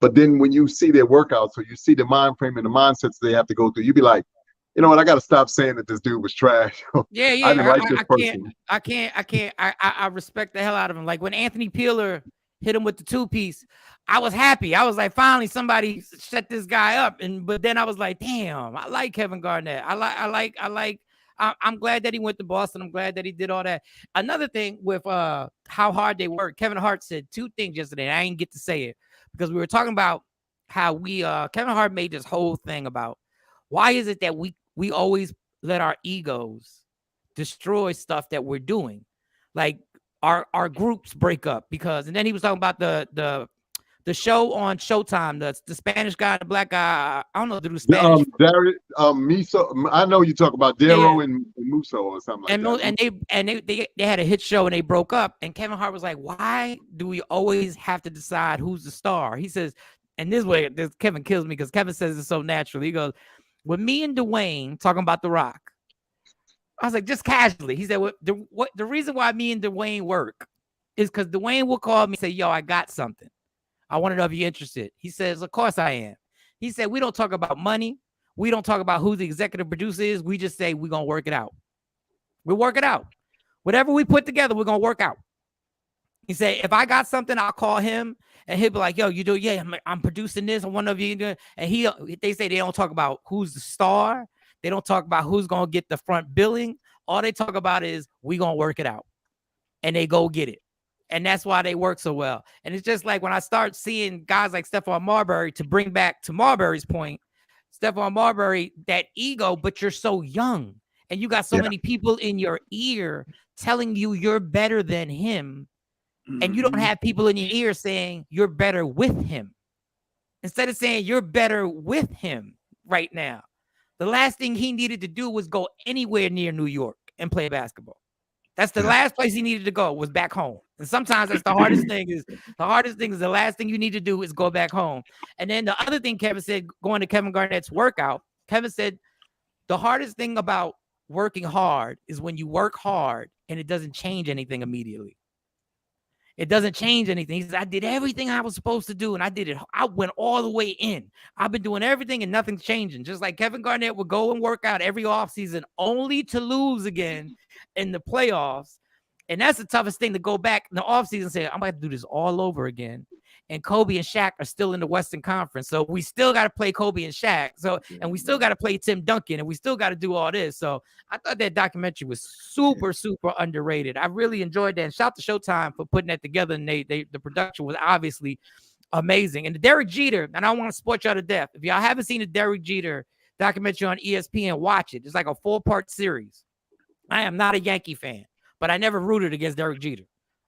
But then when you see their workouts, or you see the mind frame and the mindsets they have to go through, you be like, you know what? I got to stop saying that this dude was trash. Yeah. I didn't like this I person. can't. I respect the hell out of him. Like when Anthony Peeler hit him with the 2-piece, I was happy. I was like, finally somebody shut this guy up. But then I was like, damn, I like Kevin Garnett. I'm glad that he went to Boston. I'm glad that he did all that. Another thing with how hard they work, Kevin Hart said 2 things yesterday. I didn't get to say it because we were talking about how Kevin Hart made this whole thing about why is it that we always let our egos destroy stuff that we're doing. Like our groups break up because, and then he was talking about the show on Showtime, the Spanish guy, the black guy. I don't know if it was Spanish. Miso, I know you talk about Darrow and Musso or something like that. And they had a hit show and they broke up. And Kevin Hart was like, "Why do we always have to decide who's the star?" He says, and Kevin kills me because Kevin says it so naturally. He goes, "With me and Dwayne talking about The Rock." I was like, just casually. He said, the reason why me and Dwayne work is because Dwayne will call me and say, yo, I got something. I want to know if you're interested. He says, of course I am. He said, we don't talk about money. We don't talk about who the executive producer is. We just say, we're going to work it out. We'll work it out. Whatever we put together, we're going to work out. He said, if I got something, I'll call him and he'll be like, yo, you do? Yeah, I'm producing this. And one of you doing. And they say they don't talk about who's the star. They don't talk about who's going to get the front billing. All they talk about is we going to work it out. And they go get it. And that's why they work so well. And it's just like when I start seeing guys like Stephon Marbury, to bring back to Marbury's point, Stephon Marbury, that ego, but you're so young. And you got so many people in your ear telling you you're better than him. And you don't have people in your ear saying you're better with him. Instead of saying you're better with him right now. The last thing he needed to do was go anywhere near New York and play basketball. That's the last place he needed to go, was back home. And sometimes that's the hardest thing is the last thing you need to do is go back home. And then the other thing Kevin said, going to Kevin Garnett's workout, Kevin said the hardest thing about working hard is when you work hard and it doesn't change anything immediately. It doesn't change anything. He says, I did everything I was supposed to do, and I did it. I went all the way in. I've been doing everything, and nothing's changing. Just like Kevin Garnett would go and work out every offseason only to lose again in the playoffs. And that's the toughest thing, to go back in the offseason and say, I'm about to do this all over again. And Kobe and Shaq are still in the Western Conference. So we still got to play Kobe and Shaq. And we still got to play Tim Duncan, and we still got to do all this. So I thought that documentary was super, super underrated. I really enjoyed that. And shout to Showtime for putting that together. And the production was obviously amazing. And the Derek Jeter, and I want to support y'all to death. If y'all haven't seen the Derek Jeter documentary on ESPN, watch it. It's like a 4-part series. I am not a Yankee fan, but I never rooted against Derek Jeter.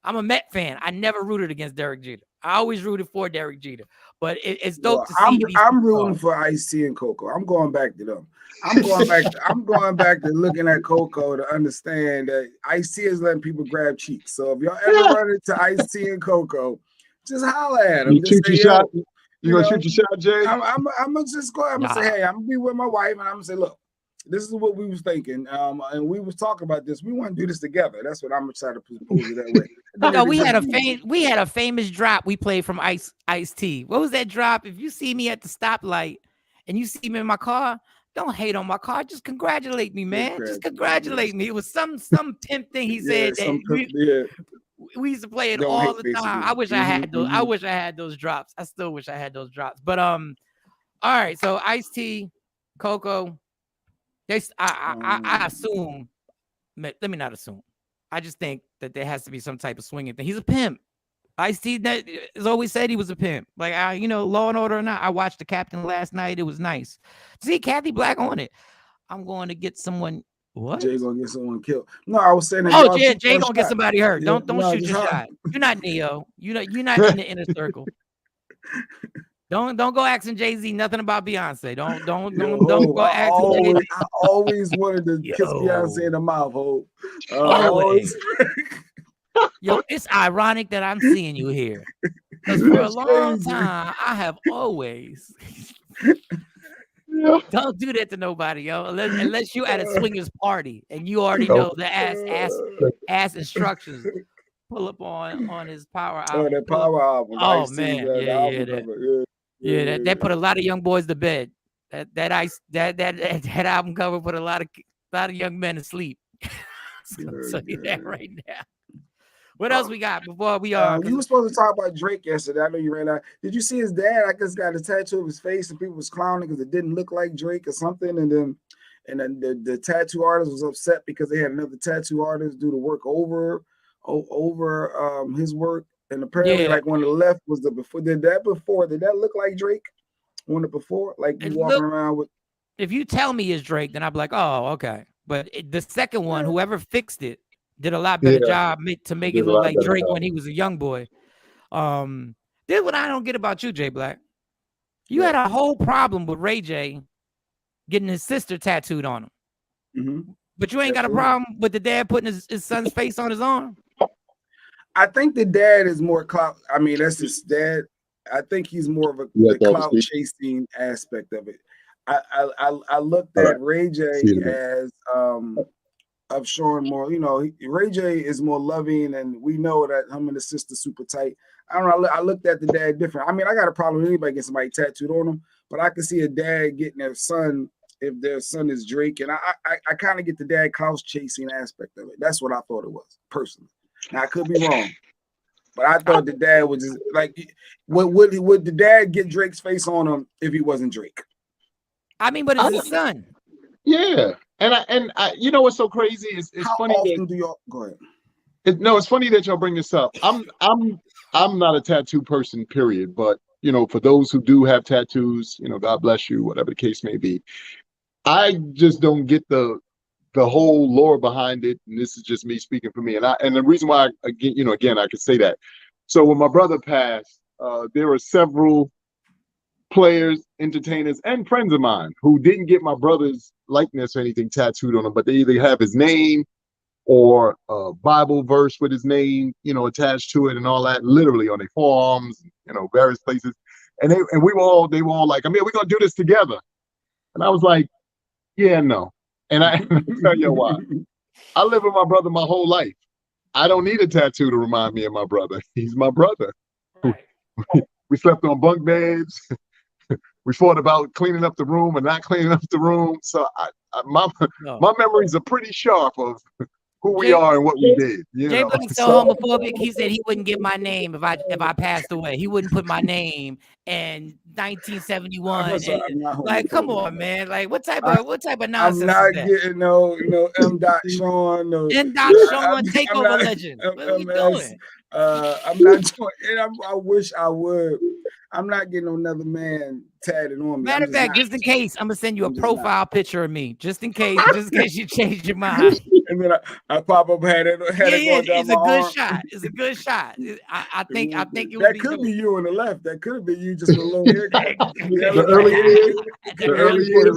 I'm a Met fan. I never rooted against Derek Jeter. I always rooted for Derek Jeter. But it's dope to see. I'm rooting for Ice-T and Coco. I'm going back to them. I'm going back to looking at Coco to understand that Ice-T is letting people grab cheeks. So if y'all ever run into Ice-T and Coco, just holler at them. You shoot your shot. You gonna shoot your shot, Jay? I'm gonna just go. I'm gonna say, hey, I'm gonna be with my wife, and I'm gonna say, look, this is what we was thinking, and we was talking about this. We want to do this together. That's what I'm excited to propose it that way. No, we had a famous drop we played from Ice-T. What was that drop? If you see me at the stoplight and you see me in my car, don't hate on my car. Just congratulate me, man. Just congratulate me. It was some pimp thing he said. We used to play it all the time. I wish I had those. I wish I had those drops. I still wish I had those drops. But all right. So Ice-T, Coco. I assume. Let me not assume. I just think that there has to be some type of swinging thing. He's a pimp. Ice-T has always said he was a pimp. Like, Law and Order or not, I watched The Captain last night. It was nice. See Kathy Black on it. I'm going to get someone. What? Jay gonna get someone killed. No, I was saying. Oh, Jay gonna get somebody hurt. Yeah, don't shoot your shot. You're not Neo. You're not in the inner circle. Don't go asking Jay-Z nothing about Beyonce. Don't go asking Jay-Z. I always wanted to kiss Beyonce in the mouth, Hope. Always. Yo, it's ironic that I'm seeing you here. Because for a long time, I have always don't do that to nobody, yo. Unless you at a swingers party and you already know the ass instructions. Pull up on his Power album. Oh, that Power album. Oh man, yeah. Yeah, that put a lot of young boys to bed. That album cover put a lot of young men to sleep. So you that right now. What else we got before we you were supposed to talk about Drake yesterday. I know you ran out. Did you see his dad? I guess got a tattoo of his face, and people was clowning because it didn't look like Drake or something. And then the tattoo artist was upset because they had another tattoo artist do the work over his work. And apparently, like when the left was the before. Did that look like Drake? When the before, like you walking around with. If you tell me it's Drake, then I'll be like, oh, okay. But the second one, whoever fixed it, did a lot better job to make it look like Drake when he was a young boy. This is what I don't get about you, Jay Black. You had a whole problem with Ray J getting his sister tattooed on him. Mm-hmm. But you ain't got a problem with the dad putting his son's face on his arm? I think the dad is more clout. I mean, that's his dad. I think he's more of the clout chasing aspect of it. I looked at Ray J as of showing more, Ray J is more loving, and we know that him and his sister super tight. I don't know. I looked at the dad different. I mean, I got a problem with anybody getting somebody tattooed on them, but I can see a dad getting their son if their son is Drake, and I kind of get the dad clout chasing aspect of it. That's what I thought it was personally. Now I could be wrong, but I thought the dad was just like, would the dad get Drake's face on him if he wasn't Drake? I mean, but it's his son. Yeah. And I, you know what's so crazy is it's How funny often do y'all go ahead? It's funny that y'all bring this up. I'm not a tattoo person, period. But for those who do have tattoos, God bless you, whatever the case may be. I just don't get the whole lore behind it, and this is just me speaking for me. And the reason why again I could say that. So when my brother passed, there were several players, entertainers, and friends of mine who didn't get my brother's likeness or anything tattooed on them, but they either have his name or a Bible verse with his name, attached to it and all that, literally on their forearms, various places. And they were all like, we're gonna do this together. And I was like, yeah, no. And I tell you why. I live with my brother my whole life. I don't need a tattoo to remind me of my brother. He's my brother. Right. We slept on bunk beds. We fought about cleaning up the room and not cleaning up the room. So my memories are pretty sharp of who we are and what we did. Jay Black's so homophobic. He said he wouldn't get my name if I passed away. He wouldn't put my name in 1971. Like, come on, man. Like, what type of nonsense? I'm not getting no M. Shawn, no M. Shawn Takeover legend. What are we doing? I'm not doing it. I wish I would. I'm not getting another man tatted on me. Matter of fact, just in case, I'm gonna send you a profile picture of me, just in case you change your mind. And then I pop up, had it going down it's a good shot. It's a good shot. I think it that could be you on the left. That could have been you just with a little hair. The early years,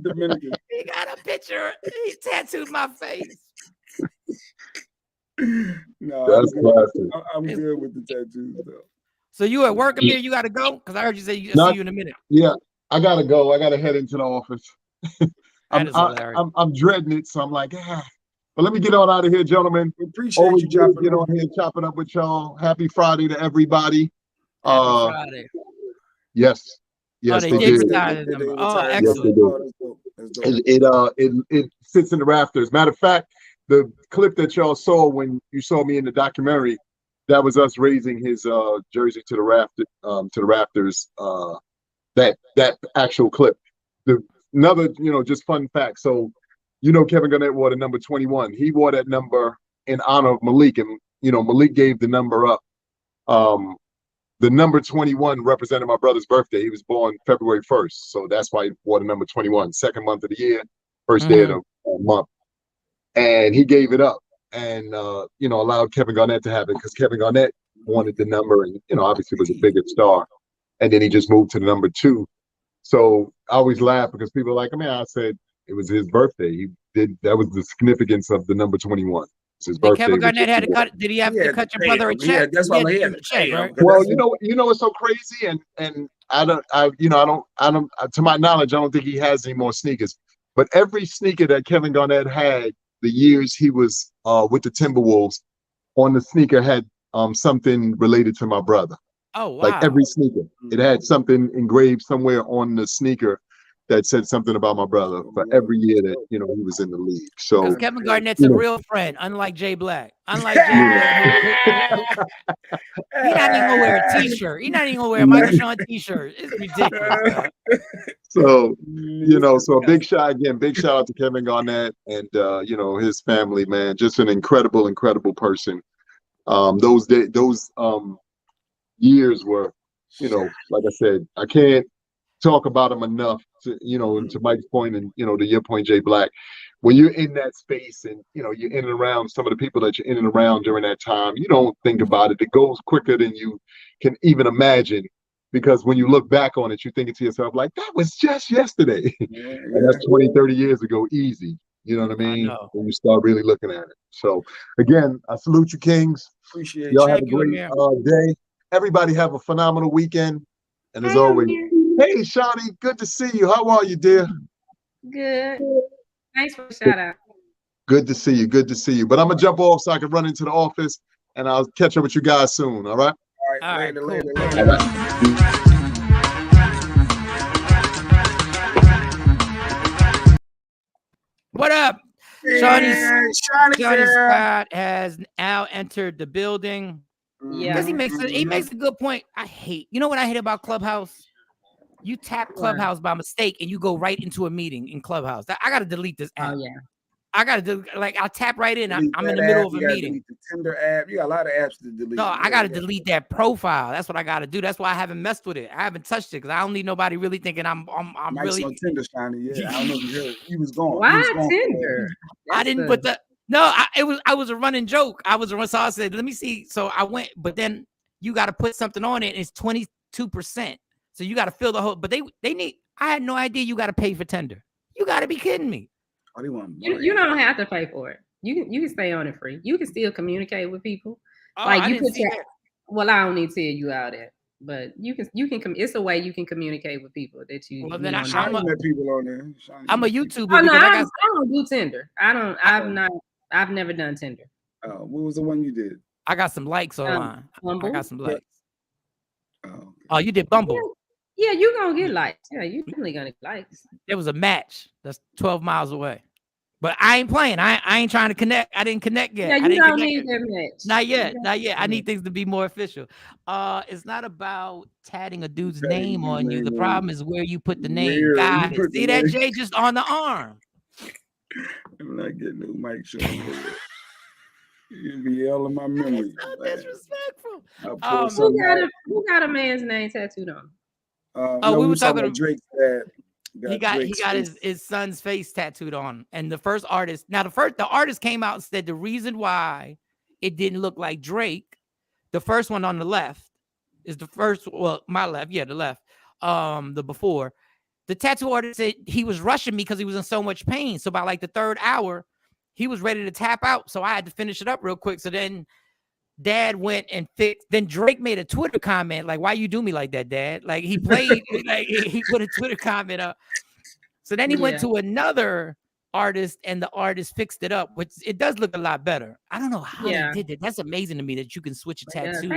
Dominican. He got a picture. He tattooed my face. No, that's classic. I'm good with the tattoos though. So you at work, Amir? You got to go? Because I heard you say see you in a minute. Yeah, I got to go. I got to head into the office. I'm dreading it, so I'm like, But let me get on out of here, gentlemen. We appreciate you jumping get on here, chopping up with y'all. Happy Friday to everybody. Happy Friday. Yes, they did. Excellent. Yes, they did. It sits in the rafters. Matter of fact, the clip that y'all saw when you saw me in the documentary, that was us raising his jersey to the rafters. That actual clip. Another, just fun fact. So, Kevin Garnett wore the number 21. He wore that number in honor of Malik, and Malik gave the number up. The number 21 represented my brother's birthday. He was born February 1st, so that's why he wore the number 21. Second month of the year, first day of the month, and he gave it up. And allowed Kevin Garnett to have it because Kevin Garnett wanted the number, and obviously was a bigger star. And then he just moved to the number 2. So I always laugh because people are like, I said it was his birthday. He did. That was the significance of the number 21. It's his birthday. Kevin Garnett had to cut. Did he have to cut your brother a check? Yeah, that's why he had a check. Right? Well, it's so crazy, and I don't. To my knowledge, I don't think he has any more sneakers. But every sneaker that Kevin Garnett had, the years he was with the Timberwolves, on the sneaker had something related to my brother. Oh, wow. Like every sneaker. It had something engraved somewhere on the sneaker that said something about my brother for every year that, you know, he was in the league. So Because Kevin Garnett's a real friend, unlike Jay Black. Unlike Jay Black, he's not even gonna wear a t-shirt. He's not even gonna wear a Michael Shawn t-shirt. It's ridiculous, man. So, you know, so a big shout out to Kevin Garnett and you know, his family, man. Just an incredible person. Those years were, you know, like I said, I can't talk about them enough to, you know, and to Mike's point and, you know, to your point, Jay Black, when you're in that space and, you know, you're in and around some of the people that you're in and around during that time, you don't think about it. It goes quicker than you can even imagine, because when you look back on it, you're thinking to yourself, like, that was just yesterday. And that's 20, 30 years ago, easy. You know what I mean? When you start really looking at it. So, again, I salute you, Kings. Appreciate y'all you. have a great day. Everybody have a phenomenal weekend. And as always, hey, Shawnee, good to see you. How are you, dear? Good. Thanks for the shout out. Good to see you. Good to see you. But I'm going to jump off so I can run into the office, and I'll catch up with you guys soon. All right? All right. Later. All right. What up? Shawnee Scott has now entered the building. Yeah. Because he makes a good point. You know what I hate about Clubhouse? You tap Clubhouse by mistake and you go right into a meeting in Clubhouse. I gotta delete this app. Oh yeah. I gotta do, like, I'll tap right in. I'm in the middle of a meeting. Delete the Tinder app. You got a lot of apps to delete. No, I gotta delete that profile. That's what I gotta do. That's why I haven't messed with it. I haven't touched it because I don't need nobody really thinking I'm Mike's really on Tinder, Shawnee. Yeah, I don't know if you heard. He was gone. Why Tinder? I didn't put the. No, I was a running joke. So I said, let me see. So I went, but then you got to put something on it. And it's 22%. So you got to fill the whole. But they need. I had no idea you got to pay for Tinder. You got to be kidding me. You don't have to pay for it. You can stay on it free. You can still communicate with people. Like you put your. Well, I don't need to tell you out there, but you can. It's a way you can communicate with people that you. Well, then met people on there. I'm a YouTuber. Oh no, I don't do Tinder. I've never done Tinder. What was the one you did? I got some likes online. Bumble? I got some likes. Oh, you did Bumble? Yeah, you gonna get likes. Yeah, you definitely gonna get likes. There was a match that's 12 miles away. But I ain't playing. I ain't trying to connect. I didn't connect yet. Yeah, you don't need that match. Not yet. I need things to be more official. It's not about tatting a dude's name on you. The problem is where you put the name. Got it. See that, Jay? Just on the arm. I'm not getting no mic show. You'll be all in my memory. Disrespectful. Who got a man's name tattooed on? We were talking about Drake's dad. He got his son's face tattooed on. And the first artist, the artist came out and said the reason why it didn't look like Drake, the first one on the left is the first, well, my left, the left, the before. The tattoo artist said he was rushing me because he was in so much pain. So by like the third hour, he was ready to tap out. So I had to finish it up real quick. So then Dad went and fixed. Then Drake made a Twitter comment like, "Why you do me like that, Dad?" Like he played, like he put a Twitter comment up. So then he went to another artist, and the artist fixed it up, which it does look a lot better. I don't know how they did that. That's amazing to me that you can switch a tattoo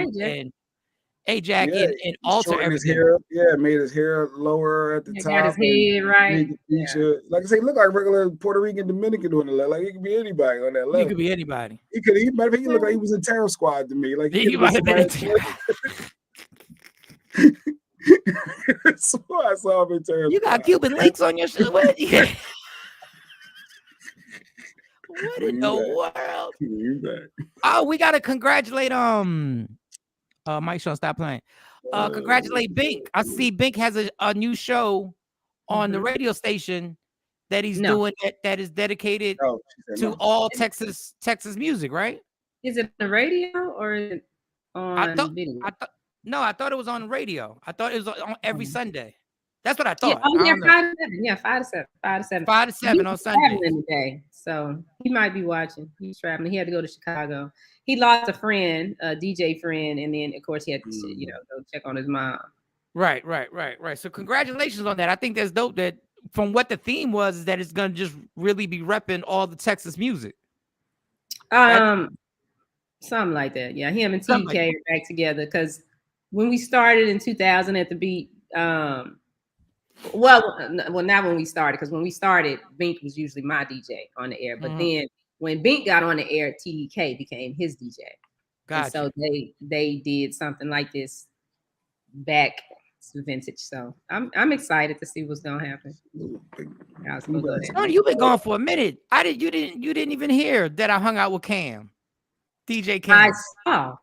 and Jack and alter everything. Made his hair lower at the top. Got his head right. Like I say, look like regular Puerto Rican Dominican on the left. Like he could be anybody on that level. He could be anybody. He looked like he was in Terror Squad to me. Like he might have been. So I saw him in Terror Squad. You got Cuban links on your shirt. What in the world? Oh, we gotta congratulate Mike Shawn, stop playing. Congratulate Bink. I see Bink has a new show on the radio station that he's doing that is dedicated to all Texas music, right? Is it the radio or is it on video? I thought it was on radio. I thought it was on every Sunday. That's what I thought. 5 to 7. 5 to 7. 5 to 7 on Sunday. Today, so he might be watching. He's traveling. He had to go to Chicago. He lost a friend, a DJ friend, and then of course he had to, go check on his mom. Right. So congratulations on that. I think that's dope. That from what the theme was, is that it's gonna just really be repping all the Texas music. Something like that. Yeah, him and TK are back together because when we started in 2000 at the beat. Well, not when we started, because when we started, Bink was usually my DJ on the air. But then when Bink got on the air, TDK became his DJ. Gotcha. And so they did something like this back to vintage. So I'm excited to see what's gonna happen. Shawn, you've been gone for a minute. You didn't even hear that I hung out with Cam, DJ Cam. I saw.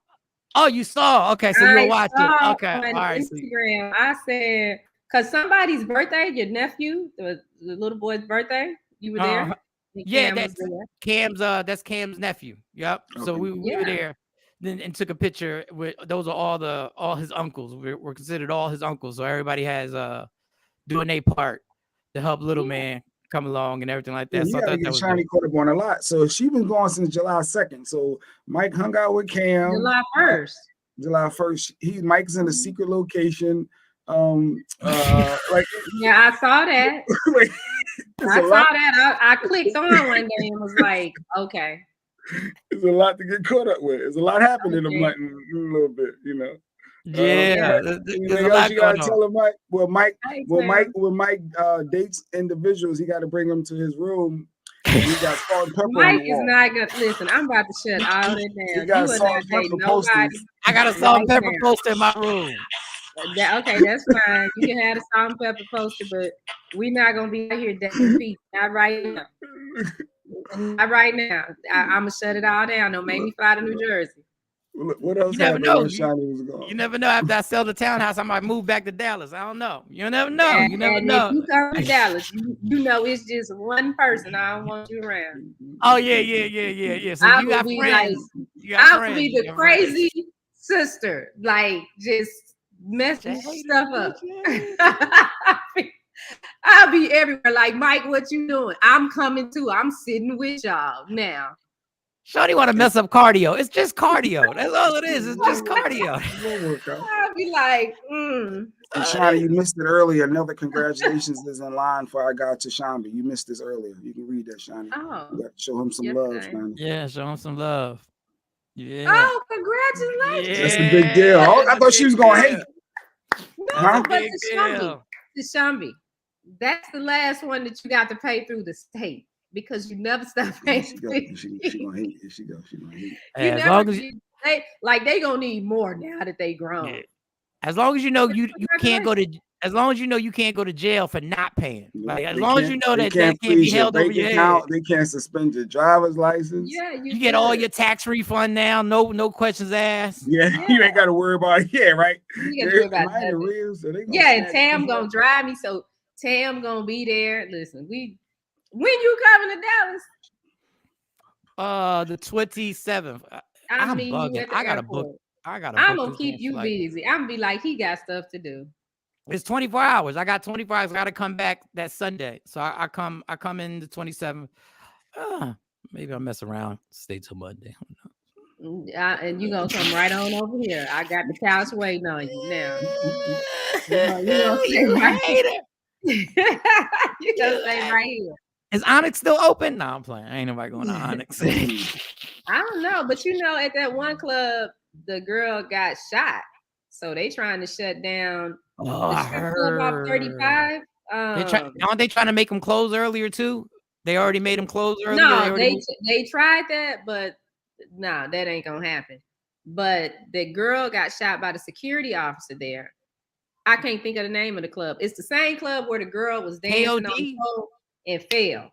Oh, you saw? Okay, so you'll watch it. Okay, on all right. Instagram, I said, because somebody's birthday, your nephew, the little boy's birthday, you were there. Yeah, that's Cam's nephew. Yep. Okay. So we were there, then and took a picture with. Those are all his uncles. We're considered all his uncles. So everybody has doing their part to help little man come along and everything like that. Yeah, so you gotta get Shiny caught up on a lot. So she been gone since July 2nd. So Mike hung out with Cam. July 1st. July 1st. Mike's in a secret location. Yeah, I saw that. I clicked on one day and was like, okay. There's a lot to get caught up with. There's a lot happening in a little bit, you know. Yeah, there's a lot you gotta tell him, Mike. When Mike dates individuals, he got to bring them to his room. He got salt and pepper. Mike is not gonna listen. I'm about to shut all that down. He got salt and pepper posters. I got a salt and pepper poster in my room. Okay, that's fine. You can have a salt and pepper poster, but we're not gonna be out here dating people. Not right now. Not right now. I'm gonna shut it all down. Don't make me fly to New Jersey. What else happened when Shiny was gone? You never know. After I sell the townhouse, I might move back to Dallas. I don't know. You never know. You never know. If you come to Dallas, you know it's just one person. I don't want you around. Oh yeah. So you got friends. I will be the crazy sister, like just messing stuff up. I'll be everywhere. Like, Mike, what you doing? I'm coming too. I'm sitting with y'all now. Shawty want to mess up cardio. It's just cardio. That's all it is. It's just cardio. I'll be like, Shawty, you missed it earlier. Another congratulations is in line for I got to Shambi. You missed this earlier. You can read that, Shawty. Oh, you got to show him some love, man. Yeah, show him some love. Yeah. Oh, congratulations. That's a big deal. I thought she was going to hate. No, but the Shambi. That's the last one that you got to pay through the state. Because you never stop paying. She gonna hate it. She gonna hate it. They gonna need more now that they grown. Yeah. As long as you know you can't go to. As long as you know you can't go to jail for not paying. Like as long as you know that can't be held over your head. They can't suspend your driver's license. Yeah, you get all your tax refund now. No questions asked. Yeah, you ain't got to worry about it. Yeah, right. You gotta worry about and Tam gonna drive me, so Tam gonna be there. Listen, when you coming to Dallas? The 27th. I'm bugging. I gotta book. I'm gonna keep you busy. I'm gonna be like, he got stuff to do. It's 24 hours. I got 24 hours. I gotta come back that Sunday. So I come in the 27th. Maybe I'll mess around. Stay till Monday. And you gonna come right on over here. I got the couch waiting on you now. You gonna stay right here. Is Onyx still open? No, I'm playing. Ain't nobody going to Onyx. I don't know, but at that one club, the girl got shot, so they trying to shut down. I heard. Club 35. Aren't they trying to make them close earlier too? They already made them close earlier. No, they tried that, but no, that ain't gonna happen. But the girl got shot by the security officer there. I can't think of the name of the club. It's the same club where the girl was dancing on the pole and fell,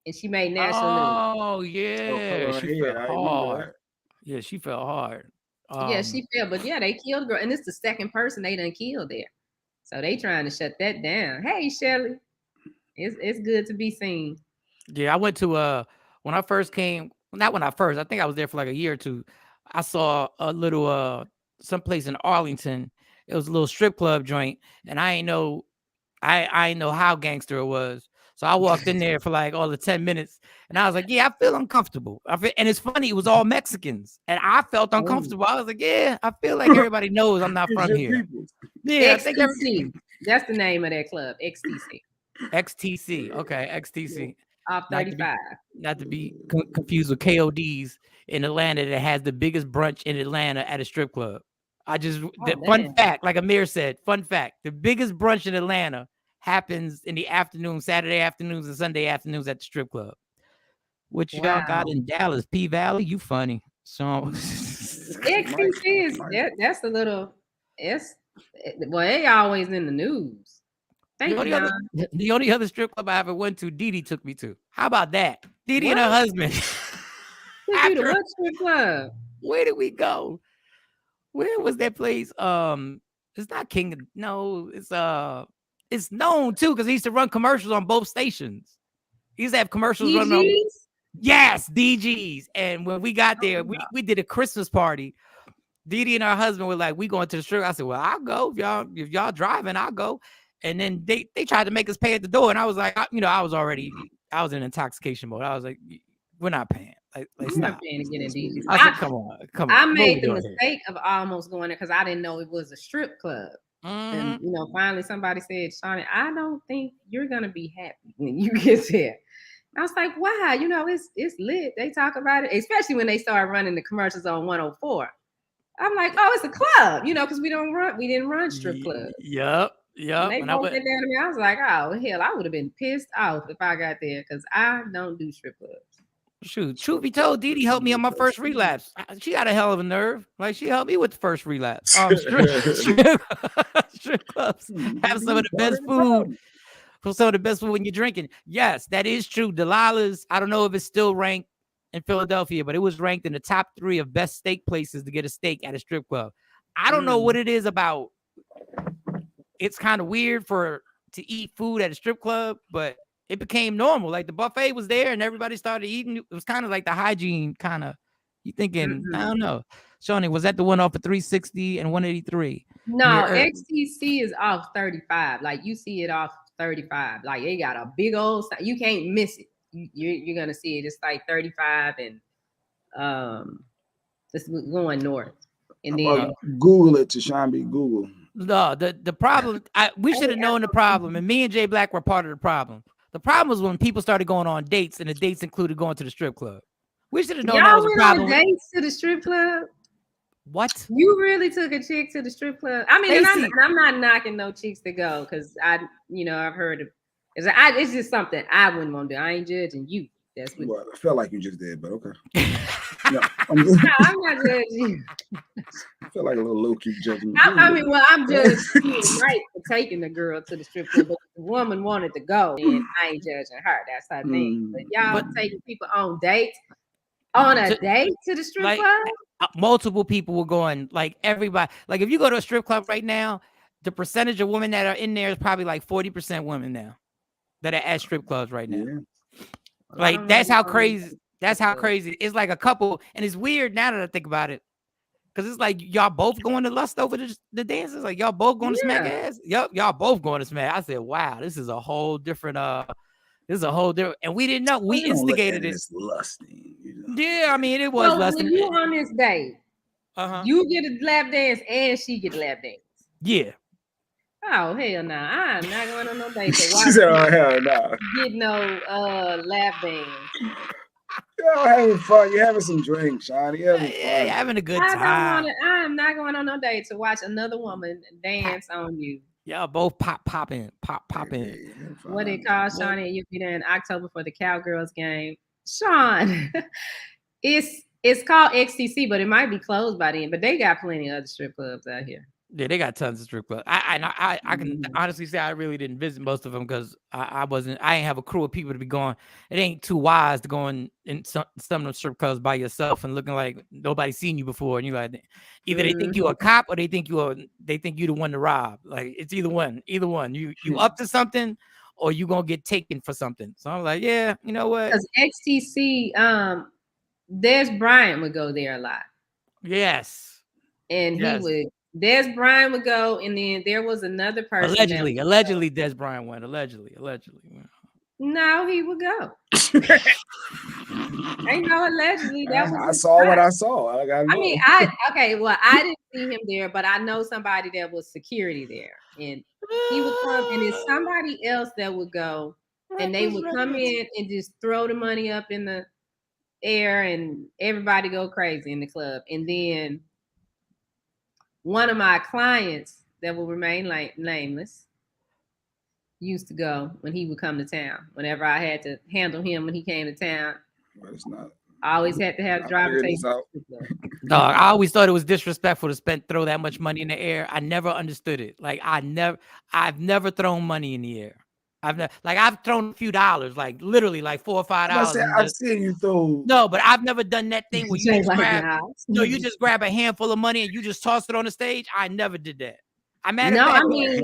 and she made national news. Oh yeah, she fell hard. Yeah, she fell hard. Yeah, she fell, but yeah, they killed the girl, and it's the second person they done killed there. So they trying to shut that down. Hey, Shelly, it's good to be seen. Yeah, I went to when I first came. Not when I first. I think I was there for like a year or two. I saw a little someplace in Arlington. It was a little strip club joint, and I ain't know how gangster it was. So I walked in there for like all the 10 minutes, and I was like, "Yeah, I feel uncomfortable." And it's funny, it was all Mexicans, and I felt uncomfortable. I was like, "Yeah, I feel like everybody knows I'm not from here." Yeah, XTC. That's the name of that club. XTC. XTC. Okay, XTC. Off 35. Not to be confused with KODs in Atlanta that has the biggest brunch in Atlanta at a strip club. Fun fact, like Amir said, fun fact, the biggest brunch in Atlanta happens in the afternoon, Saturday afternoons and Sunday afternoons at the strip club. Which y'all got in Dallas, P Valley? You funny. So XTC is that's a little. They always in the news. The only other strip club I ever went to, Didi took me to. How about that? Didi and her husband. Took you to what strip club? Where did we go? Where was that place? It's not King. No, it's known too because he used to run commercials on both stations. He used to have commercials running on. Yes, DGs. And when we got there, we did a Christmas party. Didi and her husband were like, "We going to the strip." I said, "Well, I'll go if y'all driving, I'll go." And then they tried to make us pay at the door, and I was like, I was in intoxication mode. I was like, "We're not paying. Like not paying to get in DGs." I said, "Come on." I made the mistake of almost going there because I didn't know it was a strip club. And finally somebody said, "Shawnee, I don't think you're gonna be happy when you get there." I was like, "Why? It's lit. They talk about it, especially when they start running the commercials on 104." I'm like, "Oh, it's a club," because we didn't run strip clubs. Yep. When they broke that down to me, I was like, "Oh hell, I would have been pissed off if I got there because I don't do strip clubs." Shoot, truth be told, Didi helped me on my first relapse. She got a hell of a nerve. Like she helped me with the first relapse. Strip clubs have some of the best food. For some of the best food when you're drinking. Yes, that is true. Delilah's, I don't know if it's still ranked in Philadelphia, but it was ranked in the top 3 of best steak places to get a steak at a strip club. I don't know what it is about. It's kind of weird to eat food at a strip club, but it became normal. Like the buffet was there and everybody started eating. It was kind of like the hygiene kind of, you thinking, I don't know. Shawnee, was that the one off of 360 and 183? No, XTC is off 35. Like you see it off 35. Like they got a big old sign. You can't miss it. You're gonna see it. It's like 35 and just going north. And then Google it, Tashambi. Google. No, the problem. We should have known the problem, and me and Jay Black were part of the problem. The problem was when people started going on dates, and the dates included going to the strip club. We should have known that was a problem. Y'all went on dates to the strip club? What? You really took a chick to the strip club? I mean, I'm not knocking no chicks to go because I've heard of. It's just something I wouldn't want to do. I ain't judging you. That's what. Well, I felt like you just did, but okay. No, I'm not judging you. I feel like a little low key judging. I'm just right for taking the girl to the strip club, but the woman wanted to go, and I ain't judging her. That's her thing. But y'all taking people on dates date to the strip club. Multiple people were going. Like everybody. Like if you go to a strip club right now, the percentage of women that are in there is probably like 40% women now that are at strip clubs right now. Yeah. Like that's how crazy. That's how crazy. It's like a couple, and it's weird now that I think about it, because it's like y'all both going to lust over the dances. Like y'all both going to smack ass. Yep, y'all both going to smack. I said, wow, this is a whole different. And we didn't know. We instigated it. Lusting. Yeah, I mean it was lusting. When you on this date, you get a lap dance and she get a lap dance. Yeah. Oh hell no! I'm not going on no date. She said, "Oh hell no!" Get no lap dance. Y'all having fun. You're having some drinks, Shawnee. You're having a good time. I am not going on no date to watch another woman dance on you. Y'all both popping. What it called, Shawnee? You'll be there in October for the Cowgirls game. Sean, it's called XTC, but it might be closed by then. But they got plenty of other strip clubs out here. Yeah, they got tons of strip clubs. I can honestly say I really didn't visit most of them because I ain't have a crew of people to be going. It ain't too wise to go in some of the strip clubs by yourself and looking like nobody's seen you before. And you like either they think you a cop or they think you the one to rob. Like it's either one. You up to something or you gonna get taken for something. So I'm like, yeah, you know what? Because XTC, Des Bryant would go there a lot. Yes. And he would. Des Bryant would go, and then there was another person. Allegedly, Des Bryant went. Allegedly. No, he would go. Ain't no allegedly. I saw what I saw. I didn't see him there, but I know somebody that was security there, and he would come, and it's somebody else that would go, and they would come in and just throw the money up in the air, and everybody go crazy in the club, and then one of my clients that will remain nameless used to go when he would come to town. Whenever I had to handle him when he came to town, but it's not. I always had to have the driver take this out. Dog, I always thought it was disrespectful to throw that much money in the air. I never understood it. Like I've never thrown money in the air. I've thrown a few dollars, like literally like $4 or $5. I've seen you throw. No, but I've never done that thing where you just you just grab a handful of money and you just toss it on the stage. I never did that. I mean, a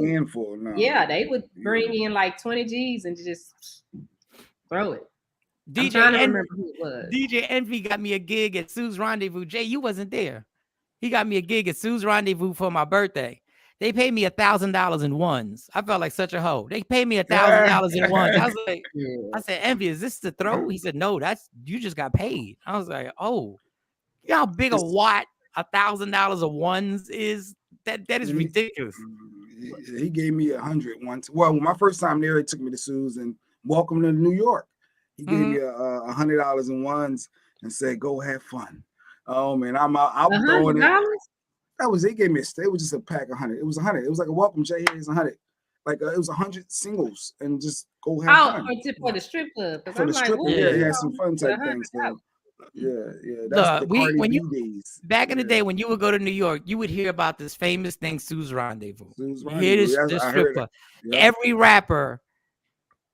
handful. No. Yeah, they would bring in like 20 G's and just throw it. DJ Envy got me a gig at Sue's Rendezvous. Jay, you wasn't there. He got me a gig at Sue's Rendezvous for my birthday. They paid me $1,000 in ones. I felt like such a hoe. They paid me $1,000 in ones. I was like, I said, Envy, is this the throw? He said, no, you just got paid. I was like, oh, you know how big a watt $1,000 of ones is? That is ridiculous. He gave me 100 once. Well, my first time there, he took me to Sue's and welcome to New York. He gave me $100 in ones and said, "Go have fun." Oh man, I'm throwing it. That was it. Gave me it was just a pack of 100. It was 100. It was like a welcome. Jay, here's 100. Like it was 100 singles and just go have fun. For the strip club. For the strip club, yeah, had some fun type things. So, yeah. That's the days. Back in the day when you would go to New York, you would hear about this famous thing, Sue's Rendezvous. Sue's Rendezvous. This strip club. Yeah. Every rapper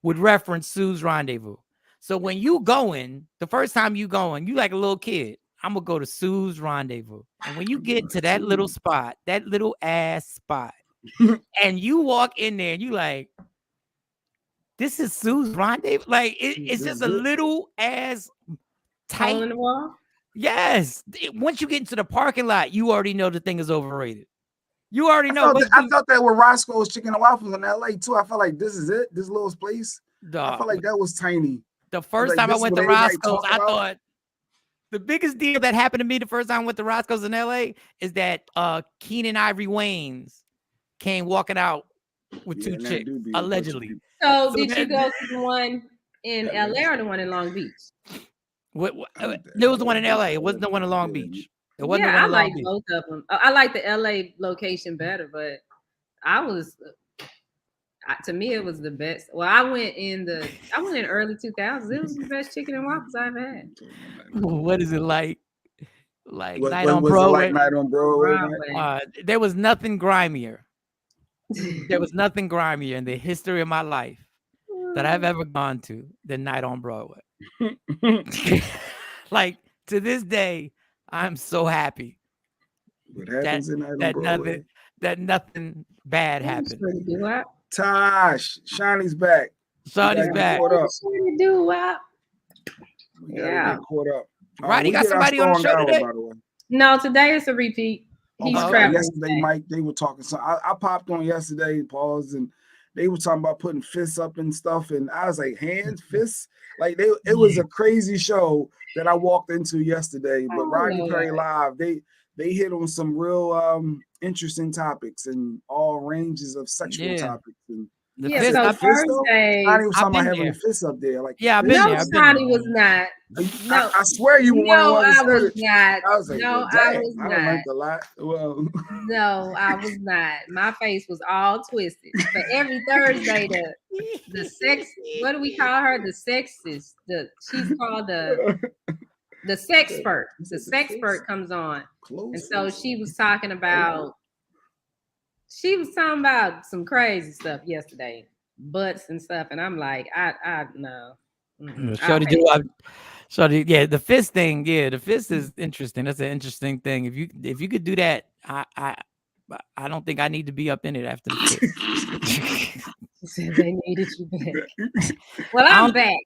would reference Sue's Rendezvous. So when you going, the first time you going, you like a little kid. I'm gonna go to Sue's Rendezvous. And when you get to that little spot, that little ass spot, and you walk in there and you like, this is Sue's Rendezvous. Like it's just a little ass tight. In the wall? Yes. Once you get into the parking lot, you already know the thing is overrated. You already know. I felt that with Roscoe's Chicken and Waffles in LA too. I felt like this is it. This little place. I felt like that was tiny. The first time I went to Roscoe's, I thought the biggest deal that happened to me the first time I went to Roscoe's in LA is that Keenan Ivory Wayans came walking out with two chicks, allegedly. So did you go to the one in LA or the one in Long Beach? There was the one in LA. It wasn't the one in Long Beach. It wasn't the one in Long Beach. Both of them. I like the LA location better, but to me, it was the best. Well, I went in early 2000s. It was the best chicken and waffles I've had. What is it like? Like Night on Broadway? Night on Broadway. There was nothing grimier. There was nothing grimier in the history of my life that I've ever gone to than Night on Broadway. Like to this day, I'm so happy. What happens in Night on Broadway? That nothing bad happened. Tosh, Shawnee's back. Shawnee's back. Yeah. Caught up. Roddy got somebody on the show today? By the way. No, today it's a repeat. He's traveling. Yesterday, Mike, they were talking. So I popped on yesterday, pause, and they were talking about putting fists up and stuff. And I was like, hands, fists? Like it was a crazy show that I walked into yesterday. But Rodney Perry Live, they hit on some real interesting topics and all ranges of sexual topics. And so Thursday, I was talking about having a fist up there. Like, I've been there. Sonny was not. No, I swear you were one I was not. I was like, no, I was not. I learned a lot. Well, no, I was not. My face was all twisted. But every Thursday, the sex. What do we call her? The sexist. She's called the sexpert. The sexpert comes on, and so she was talking about. She was talking about some crazy stuff yesterday, butts and stuff, and I'm like, I no. The fist thing, the fist is interesting. That's an interesting thing. If you could do that, I don't think I need to be up in it after the fist. She said they needed you back. Well, I'm back.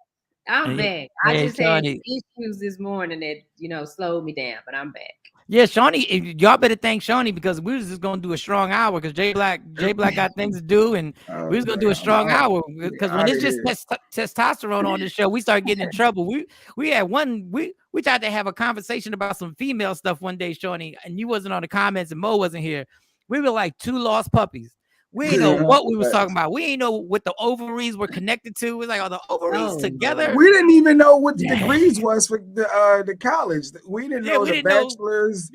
I'm back. I just had issues this morning that slowed me down, but I'm back. Yeah, Shawnee, y'all better thank Shawnee because we was just gonna do a strong hour because Jay Black got things to do, and we was gonna do a strong hour because when it's just testosterone on this show, we start getting in trouble. We had we tried to have a conversation about some female stuff one day, Shawnee, and you wasn't on the comments and Mo wasn't here. We were like two lost puppies. We didn't know what we was talking about. We didn't know what the ovaries were connected to. It was like, are the ovaries together? We didn't even know what the degrees was for the college. We didn't know the bachelor's.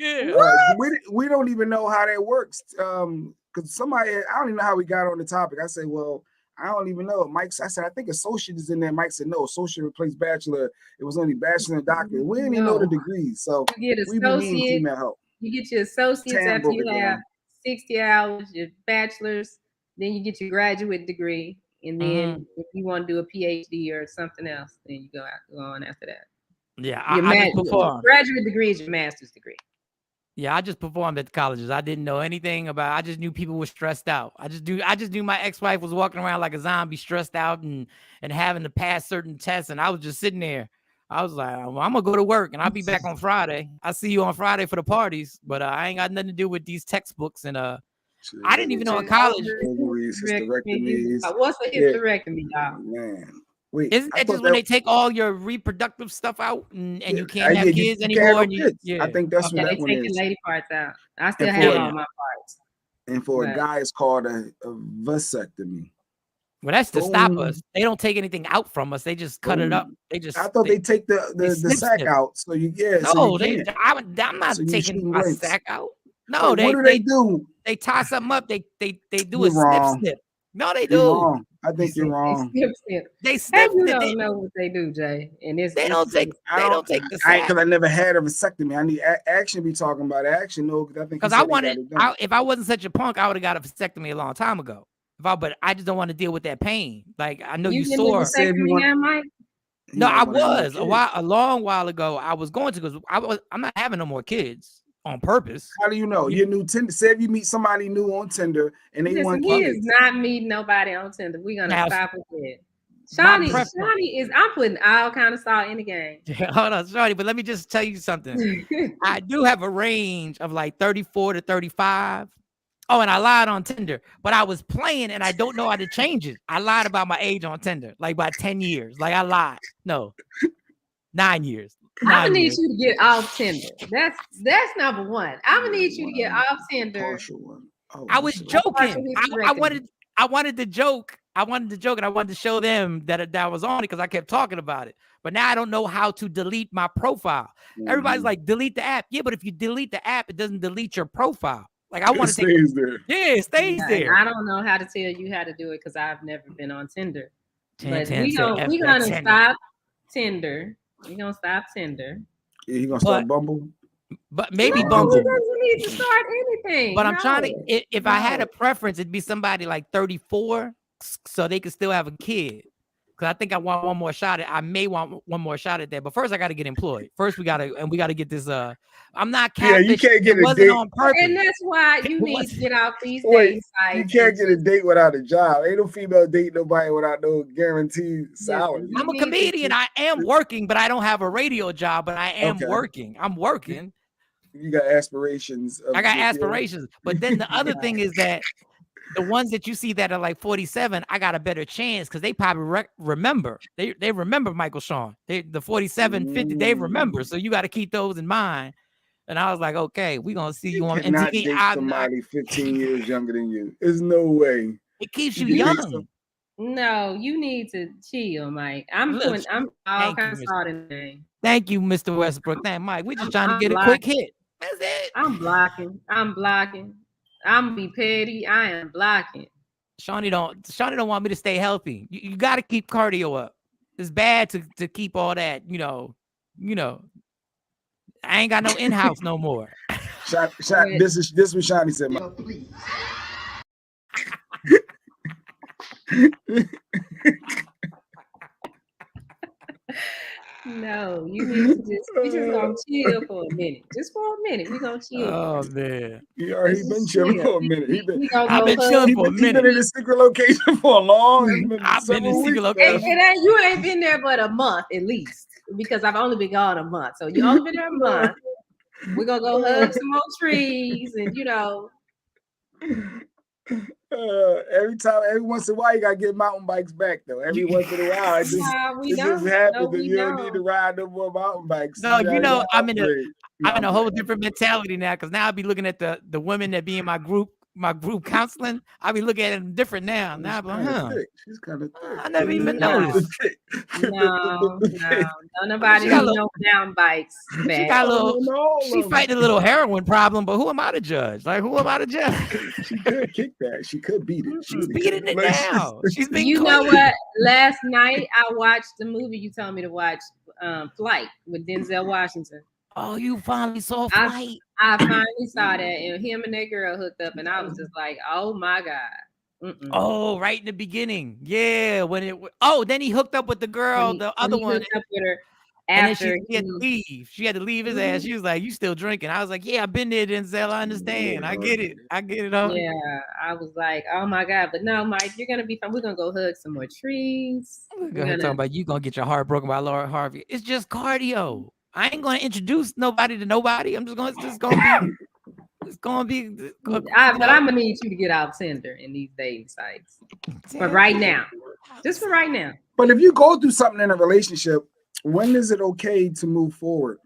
We don't even know how that works. Because somebody, I don't even know how we got on the topic. I said, well, I don't even know. I said, I think associate is in there. Mike said, no, associate replaced bachelor. It was only bachelor and doctor. We didn't even know the degrees. So you get we be needing female help. You get your associates after you have 60 hours, your bachelor's, then you get your graduate degree. And then if you want to do a PhD or something else, then you go on after that. Yeah, your graduate degree is your master's degree. Yeah, I just performed at the colleges. I didn't know anything about. I just knew people were stressed out. I just knew my ex-wife was walking around like a zombie, stressed out and having to pass certain tests. And I was just sitting there. I was like, well, I'm gonna go to work and I'll be back on Friday. I'll see you on Friday for the parties, but I ain't got nothing to do with these textbooks. And I didn't even know in college. What's a hysterectomy, dog? Man. Wait, isn't that just when they take all your reproductive stuff out and you can't have kids anymore? I think that's what that one is. They take the lady parts out. I still have all my parts. And for a guy, it's called a vasectomy. Well, that's to stop us. They don't take anything out from us. They just cut it up. I thought they take the sack out. So you No, I'm not taking my sack out. No, what do they do? They tie something up. They do a snip. No, they do. Wrong. I think you're wrong. They snip. You don't know what they do, Jay. And they don't take the sack. Because I never had a vasectomy. I need Action be talking about Action. No, because if I wasn't such a punk, I would have got a vasectomy a long time ago. But I just don't want to deal with that pain. Like I know you saw. No, I was a long while ago. I was going to because I'm not having no more kids on purpose. How do you know? You're new Tinder. Say if you meet somebody new on Tinder and they want he is not meeting nobody on Tinder. We're gonna stop with that. Shawnee is. I'm putting all kind of salt in the game. Hold on, Shawnee, but let me just tell you something. I do have a range of like 34 to 35. Oh, and I lied on Tinder, but I was playing and I don't know how to change it. I lied about my age on Tinder, like by 10 years. Like I lied. No, 9 years. I'm gonna need you to get off Tinder. That's number one. I'm gonna need you to get off Tinder. I was joking. I wanted to joke. I wanted to joke and I wanted to show them that I was on it because I kept talking about it. But now I don't know how to delete my profile. Everybody's like, delete the app. Yeah, but if you delete the app, it doesn't delete your profile. Like I want to stay there. Yeah, it stays there. I don't know how to tell you how to do it because I've never been on Tinder. But we're gonna stop Tinder. We're gonna stop Tinder. Yeah, you gonna start Bumble? But maybe Bumble. He doesn't need to start anything. But I'm trying to. If I had a preference, it'd be somebody like 34, so they could still have a kid. Because I think I want one more shot at. I may want one more shot at that. But first, I got to get employed. First, we gotta get this. I'm not catfish. Yeah, you can't get a date on purpose. And that's why you need to get off these days. You can't get a date without a job. Ain't no female date nobody without no guaranteed salary. I'm a comedian. I am working, but I don't have a radio job. But I am working. I'm working. You got aspirations. I got aspirations. But then the other thing is that the ones that you see that are like 47, I got a better chance because they probably remember. They remember Michael Shawn. The 47, 50, they remember. So you got to keep those in mind. And I was like, okay, we're going to see you on MTV. Somebody 15 years younger than you. There's no way. It keeps you young. No, you need to chill, Mike. I'm all kinds of salt in the name. Thank you, Mr. Westbrook. Thank Mike. We're just trying to get a quick hit. That's it. I'm blocking. I'm gonna be petty. I am blocking. Shawnee don't want me to stay healthy. You got to keep cardio up. It's bad to keep all that. You know. I ain't got no in-house no more. This is what Shawnee said. Please. No, you need to we just gonna chill for a minute. Just for a minute. We're gonna chill. Oh man. He already been chilling for a minute. I've been chilling for a minute. He's been in a secret location for a long. I've been in a secret location. You ain't been there but a month at least. Because I've only been gone a month. So you only been there a month. We're gonna go hug some more trees and every once in a while you gotta get mountain bikes back though. Every once in a while it just happens that you don't need to ride no more mountain bikes. No, I'm in a whole different mentality now because now I'll be looking at the women that be in my group my group counseling, I be looking at them different now. Now I'm like, huh? She's kind of thick. I never even noticed. No, nobody need no down bites. She got a little. She fighting a little heroin problem, but who am I to judge? Like, who am I to judge? She could kick that. She could beat it. She's beating it now. She's been. You know what? Last night I watched the movie you told me to watch, Flight with Denzel Washington. Oh, you finally saw Flight. I finally saw that, and him and that girl hooked up, and I was just like, "Oh my god!" Mm-mm. Oh, right in the beginning, yeah. When it, then he hooked up with the girl, the other one. Hooked up with her and after then she had to leave. She had to leave his ass. She was like, "You still drinking?" I was like, "Yeah, I've been there, Denzel. I understand. I get it. I get it." Yeah, I was like, "Oh my god!" But no, Mike, you're gonna be fine. We're gonna go hug some more trees. We're gonna talk about you gonna get your heart broken by Laura Harvey. It's just cardio. I ain't gonna introduce nobody to nobody. I'm just gonna. It's gonna be. But I'm gonna need you to get out Tinder in these dating sites. But right now, just for right now. But if you go through something in a relationship, when is it okay to move forward?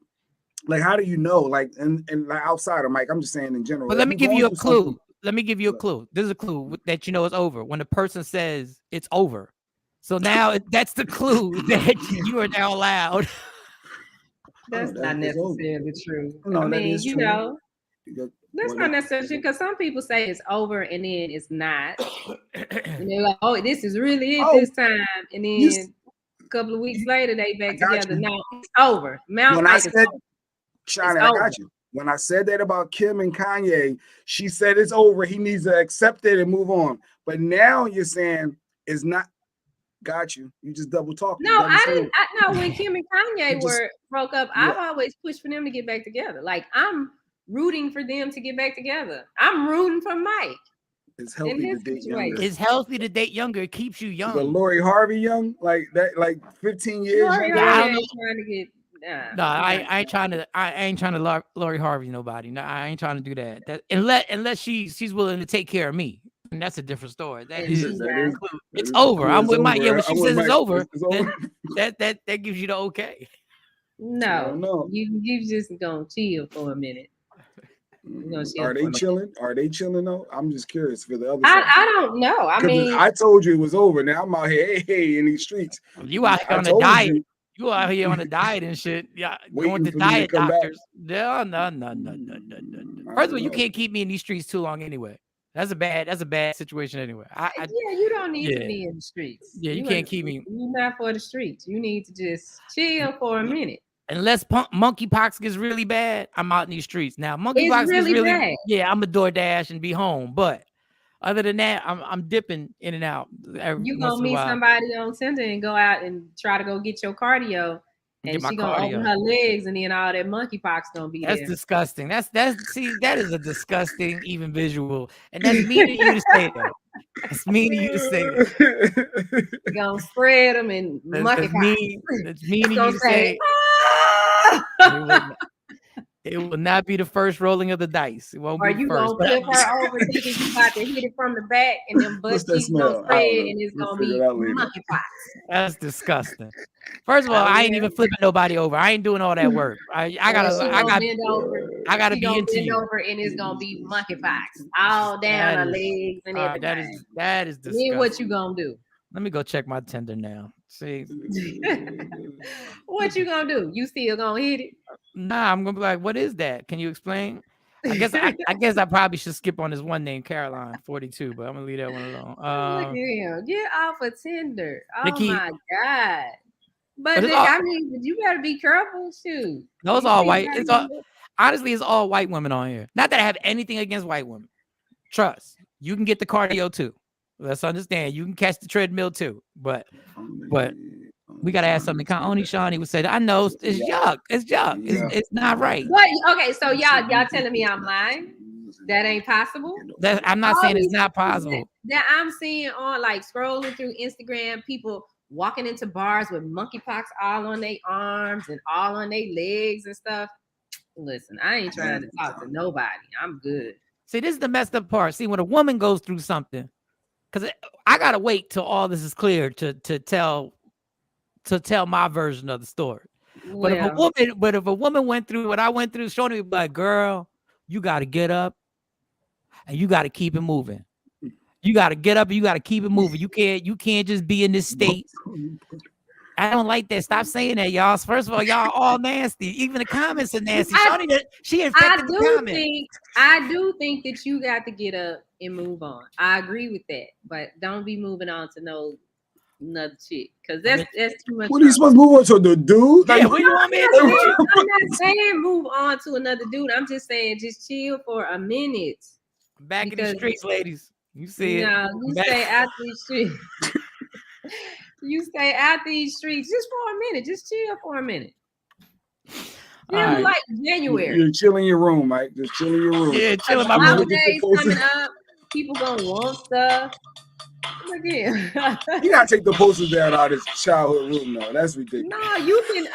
Like, how do you know? Like, and like outside of Mike, I'm just saying in general. But let me give you a clue. Let me give you a clue. This is a clue that you know it's over when the person says it's over. So now that's the clue that you are now allowed. That's not necessarily true. No, I mean, you know, that's not necessarily true because some people say it's over and then it's not. And they're like, "Oh, this is really it this time," and then a couple of weeks later they back together. No, it's over. Shawn, I got you. When I said that about Kim and Kanye, she said it's over. He needs to accept it and move on. But now you're saying it's not. Got you. You just double talking. No, I didn't. I know when Kim and Kanye broke up, I've always pushed for them to get back together. Like, I'm rooting for them to get back together. I'm rooting for Mike. It's healthy to date younger. It's healthy to date younger. It keeps you young. The Lori Harvey young, like that, like 15 years. Lori Harvey ain't trying to get. No, I ain't trying to Lori Harvey nobody. No, I ain't trying to do that. Unless she's willing to take care of me. And that's a different story. It's over. I'm with Mike. Yeah, when she says it's over, that gives you the okay. No, you just gonna chill for a minute. Are they chilling? Are they chilling though? I'm just curious for the other. I don't know. I mean, I told you it was over. Now I'm out here, hey, in these streets. You out here on a diet. You out here on a diet and shit. Yeah, going to diet doctors. No. First of all, you can't keep me in these streets too long anyway. That's a bad situation anyway. You don't need to be in the streets. Yeah, you can't keep me. You're not for the streets. You need to just chill for a minute. Unless monkeypox gets really bad, I'm out in these streets. Now, monkeypox gets really bad. Yeah, I'm a DoorDash and be home. But other than that, I'm dipping in and out. You gonna meet somebody on Tinder and go out and try to go get your cardio. And she gonna open her legs, and then all that monkeypox gonna be there. That's disgusting. That is a disgusting even visual, and that's mean of you to say that. It's mean of you to say that. You're gonna spread them and monkeypox. It's mean of you to say. It will not be the first rolling of the dice. It won't be the first. Are you gonna flip her over thinking you about to hit it from the back, and then butt cheeks gonna spread, and it's gonna be monkeypox? That's disgusting. First of all, I ain't even flipping nobody over. I ain't doing all that work. I gotta be into you. Over, and it's gonna be monkeypox all down her legs and everything. That is disgusting. Then what you gonna do? Let me go check my Tinder now. See, what you gonna do? You still gonna hit it? Nah, I'm gonna be like, what is that? Can you explain? I guess I probably should skip on this one named Caroline 42, but I'm gonna leave that one alone. Look at him. Get off of Tinder. Oh my god. But I mean, you better be careful, shoot. Those all white. Honestly, it's all white women on here. Not that I have anything against white women. Trust, you can get the cardio too. Let's understand. You can catch the treadmill too, but we gotta ask something. Only Shawnee would say that. I know it's yuck. It's yuck. It's not right. What? Okay, so y'all telling me I'm lying? That ain't possible? I'm not saying it's not possible. That I'm seeing on like scrolling through Instagram, people walking into bars with monkeypox all on their arms and all on their legs and stuff. Listen, I ain't trying to talk to nobody. I'm good. See, this is the messed up part. See, when a woman goes through something, because I gotta wait till all this is clear to tell my version of the story. But if a woman went through what I went through, Shawnee would be like, girl, you gotta get up. and you got to keep it moving. You got to get up and you got to keep it moving. You can't just be in this state. I don't like that. Stop saying that, y'all. First of all, y'all all nasty. Even the comments are nasty. She infected the comments. I do think that you got to get up and move on. I agree with that, but don't be moving on to another chick, because that's too much. What are you supposed to move on to, the dude? Yeah, what do you want me to do? I'm not saying move on to another dude. I'm just saying just chill for a minute. Back in the streets, ladies. You see it. No, you stay out these streets. You stay out these streets just for a minute. Just chill for a minute. Right. Like January. You're chilling in your room, Mike. Just chill in your room. Yeah, chill in my room. Holidays coming up. People gonna want stuff. Again. You gotta take the posters down out of this childhood room now. That's ridiculous. No, you can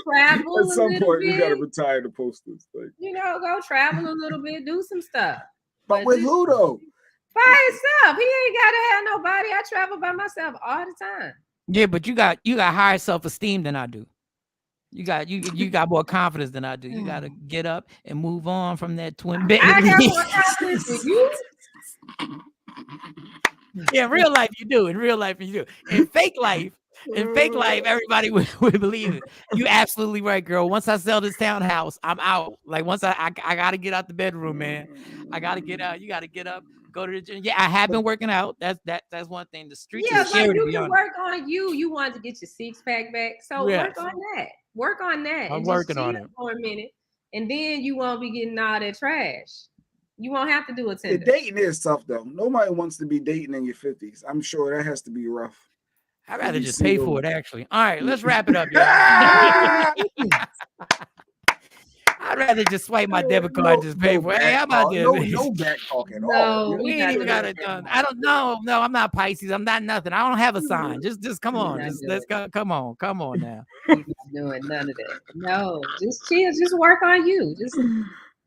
travel. At some point, bit. You gotta retire the posters. Go travel a little bit, do some stuff. But with who though? By himself. He ain't gotta have nobody. I travel by myself all the time. Yeah, but you got higher self-esteem than I do. You got more confidence than I do. You gotta get up and move on from that twin bed. I got more confidence than you. Yeah, in real life you do. In real life you do. In fake life, everybody would believe it. You absolutely right, girl. Once I sell this townhouse, I'm out. Like once I gotta get out the bedroom, man. I gotta get out. You gotta get up, go to the gym. Yeah, I have been working out. That's one thing. The streets. Yeah, but you can work on you. You want to get your 6-pack back, so work on that. Work on that. I'm working on it for a minute, and then you won't be getting all that trash. You won't have to do a Tinder. The dating is tough though. Nobody wants to be dating in your 50s. I'm sure that has to be rough. I'd rather just pay for it, actually. All right, let's wrap it up, y'all. I'd rather just swipe my debit card and just pay for it. Hey, how about this? No back talk at all. We ain't even got it done. I don't know. No, I'm not Pisces. I'm not nothing. I don't have a sign. Just come on. Let's go. Come on now. You're not doing none of that. No, just chill. Just work on you. Just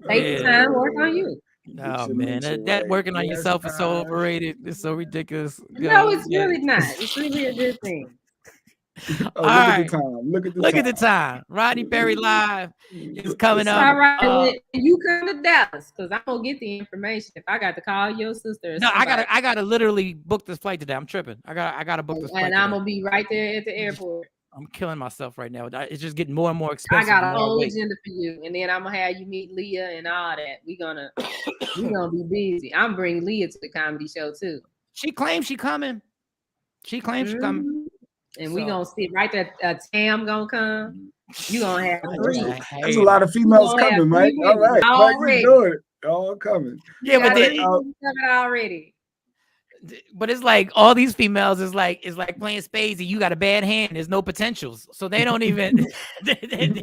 take the time, work on you. Oh man, that working on yourself is so overrated. It's so ridiculous. No, it's really not. It's really a good thing. Look at the time. Look at the time. Rodney Perry Live is coming up. All right, you come to Dallas because I'm gonna get the information. If I got to call your sister, no, I gotta literally book this flight today. I'm tripping. I gotta book this flight. And I'm gonna be right there at the airport. I'm killing myself right now. It's just getting more and more expensive. I got a whole agenda for you, and then I'm gonna have you meet Leah and all that. We gonna be busy. I'm bringing Leah to the comedy show too. She claims she coming. She coming. And we gonna sit right there. Tam gonna come. You gonna have 3. There's a lot of females coming, Mike. All right, Mike, you doing it. All coming. Yeah, but they already. But it's like all these females is like playing spades and you got a bad hand. There's no potentials, so they don't even they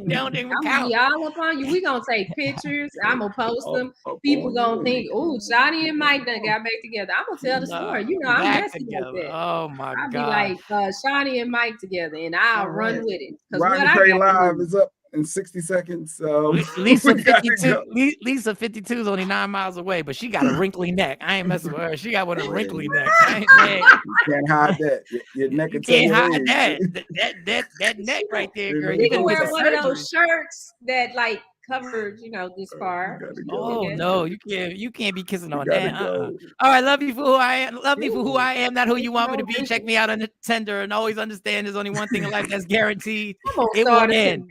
don't even count. Y'all up on you. We gonna take pictures. I'm gonna post them. People gonna think, "Oh, Johnny and Mike done got back together." I'm gonna tell the story. You know, I'm messy like that. Oh my God! I'll be like Shawnee and Mike together, and I'll run with it. Rodney Perry Live is up in 60 seconds. Lisa 52 is only 9 miles away, but she got a wrinkly neck. I ain't messing with her. She got one of the wrinkly necks. You can't hide that. Your neck you can't hide that neck right there, girl. You can wear one of those shirts that like covered, this part. Oh no, you can't be kissing on that. All right, love you for who I am. Love me for who I am, not who you want me to be. Check me out on the Tinder, and always understand there's only one thing in life that's guaranteed. It will end.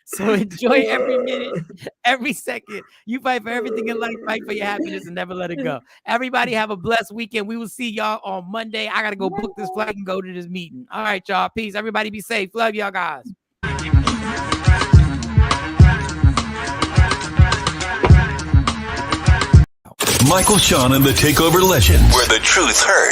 So enjoy every minute, every second. You fight for everything in life, fight for your happiness, and never let it go. Everybody have a blessed weekend. We will see y'all on Monday. I gotta go book this flight and go to this meeting. All right, y'all. Peace. Everybody be safe. Love y'all guys. Michael Shawn and the Takeover Legend, where the truth hurts.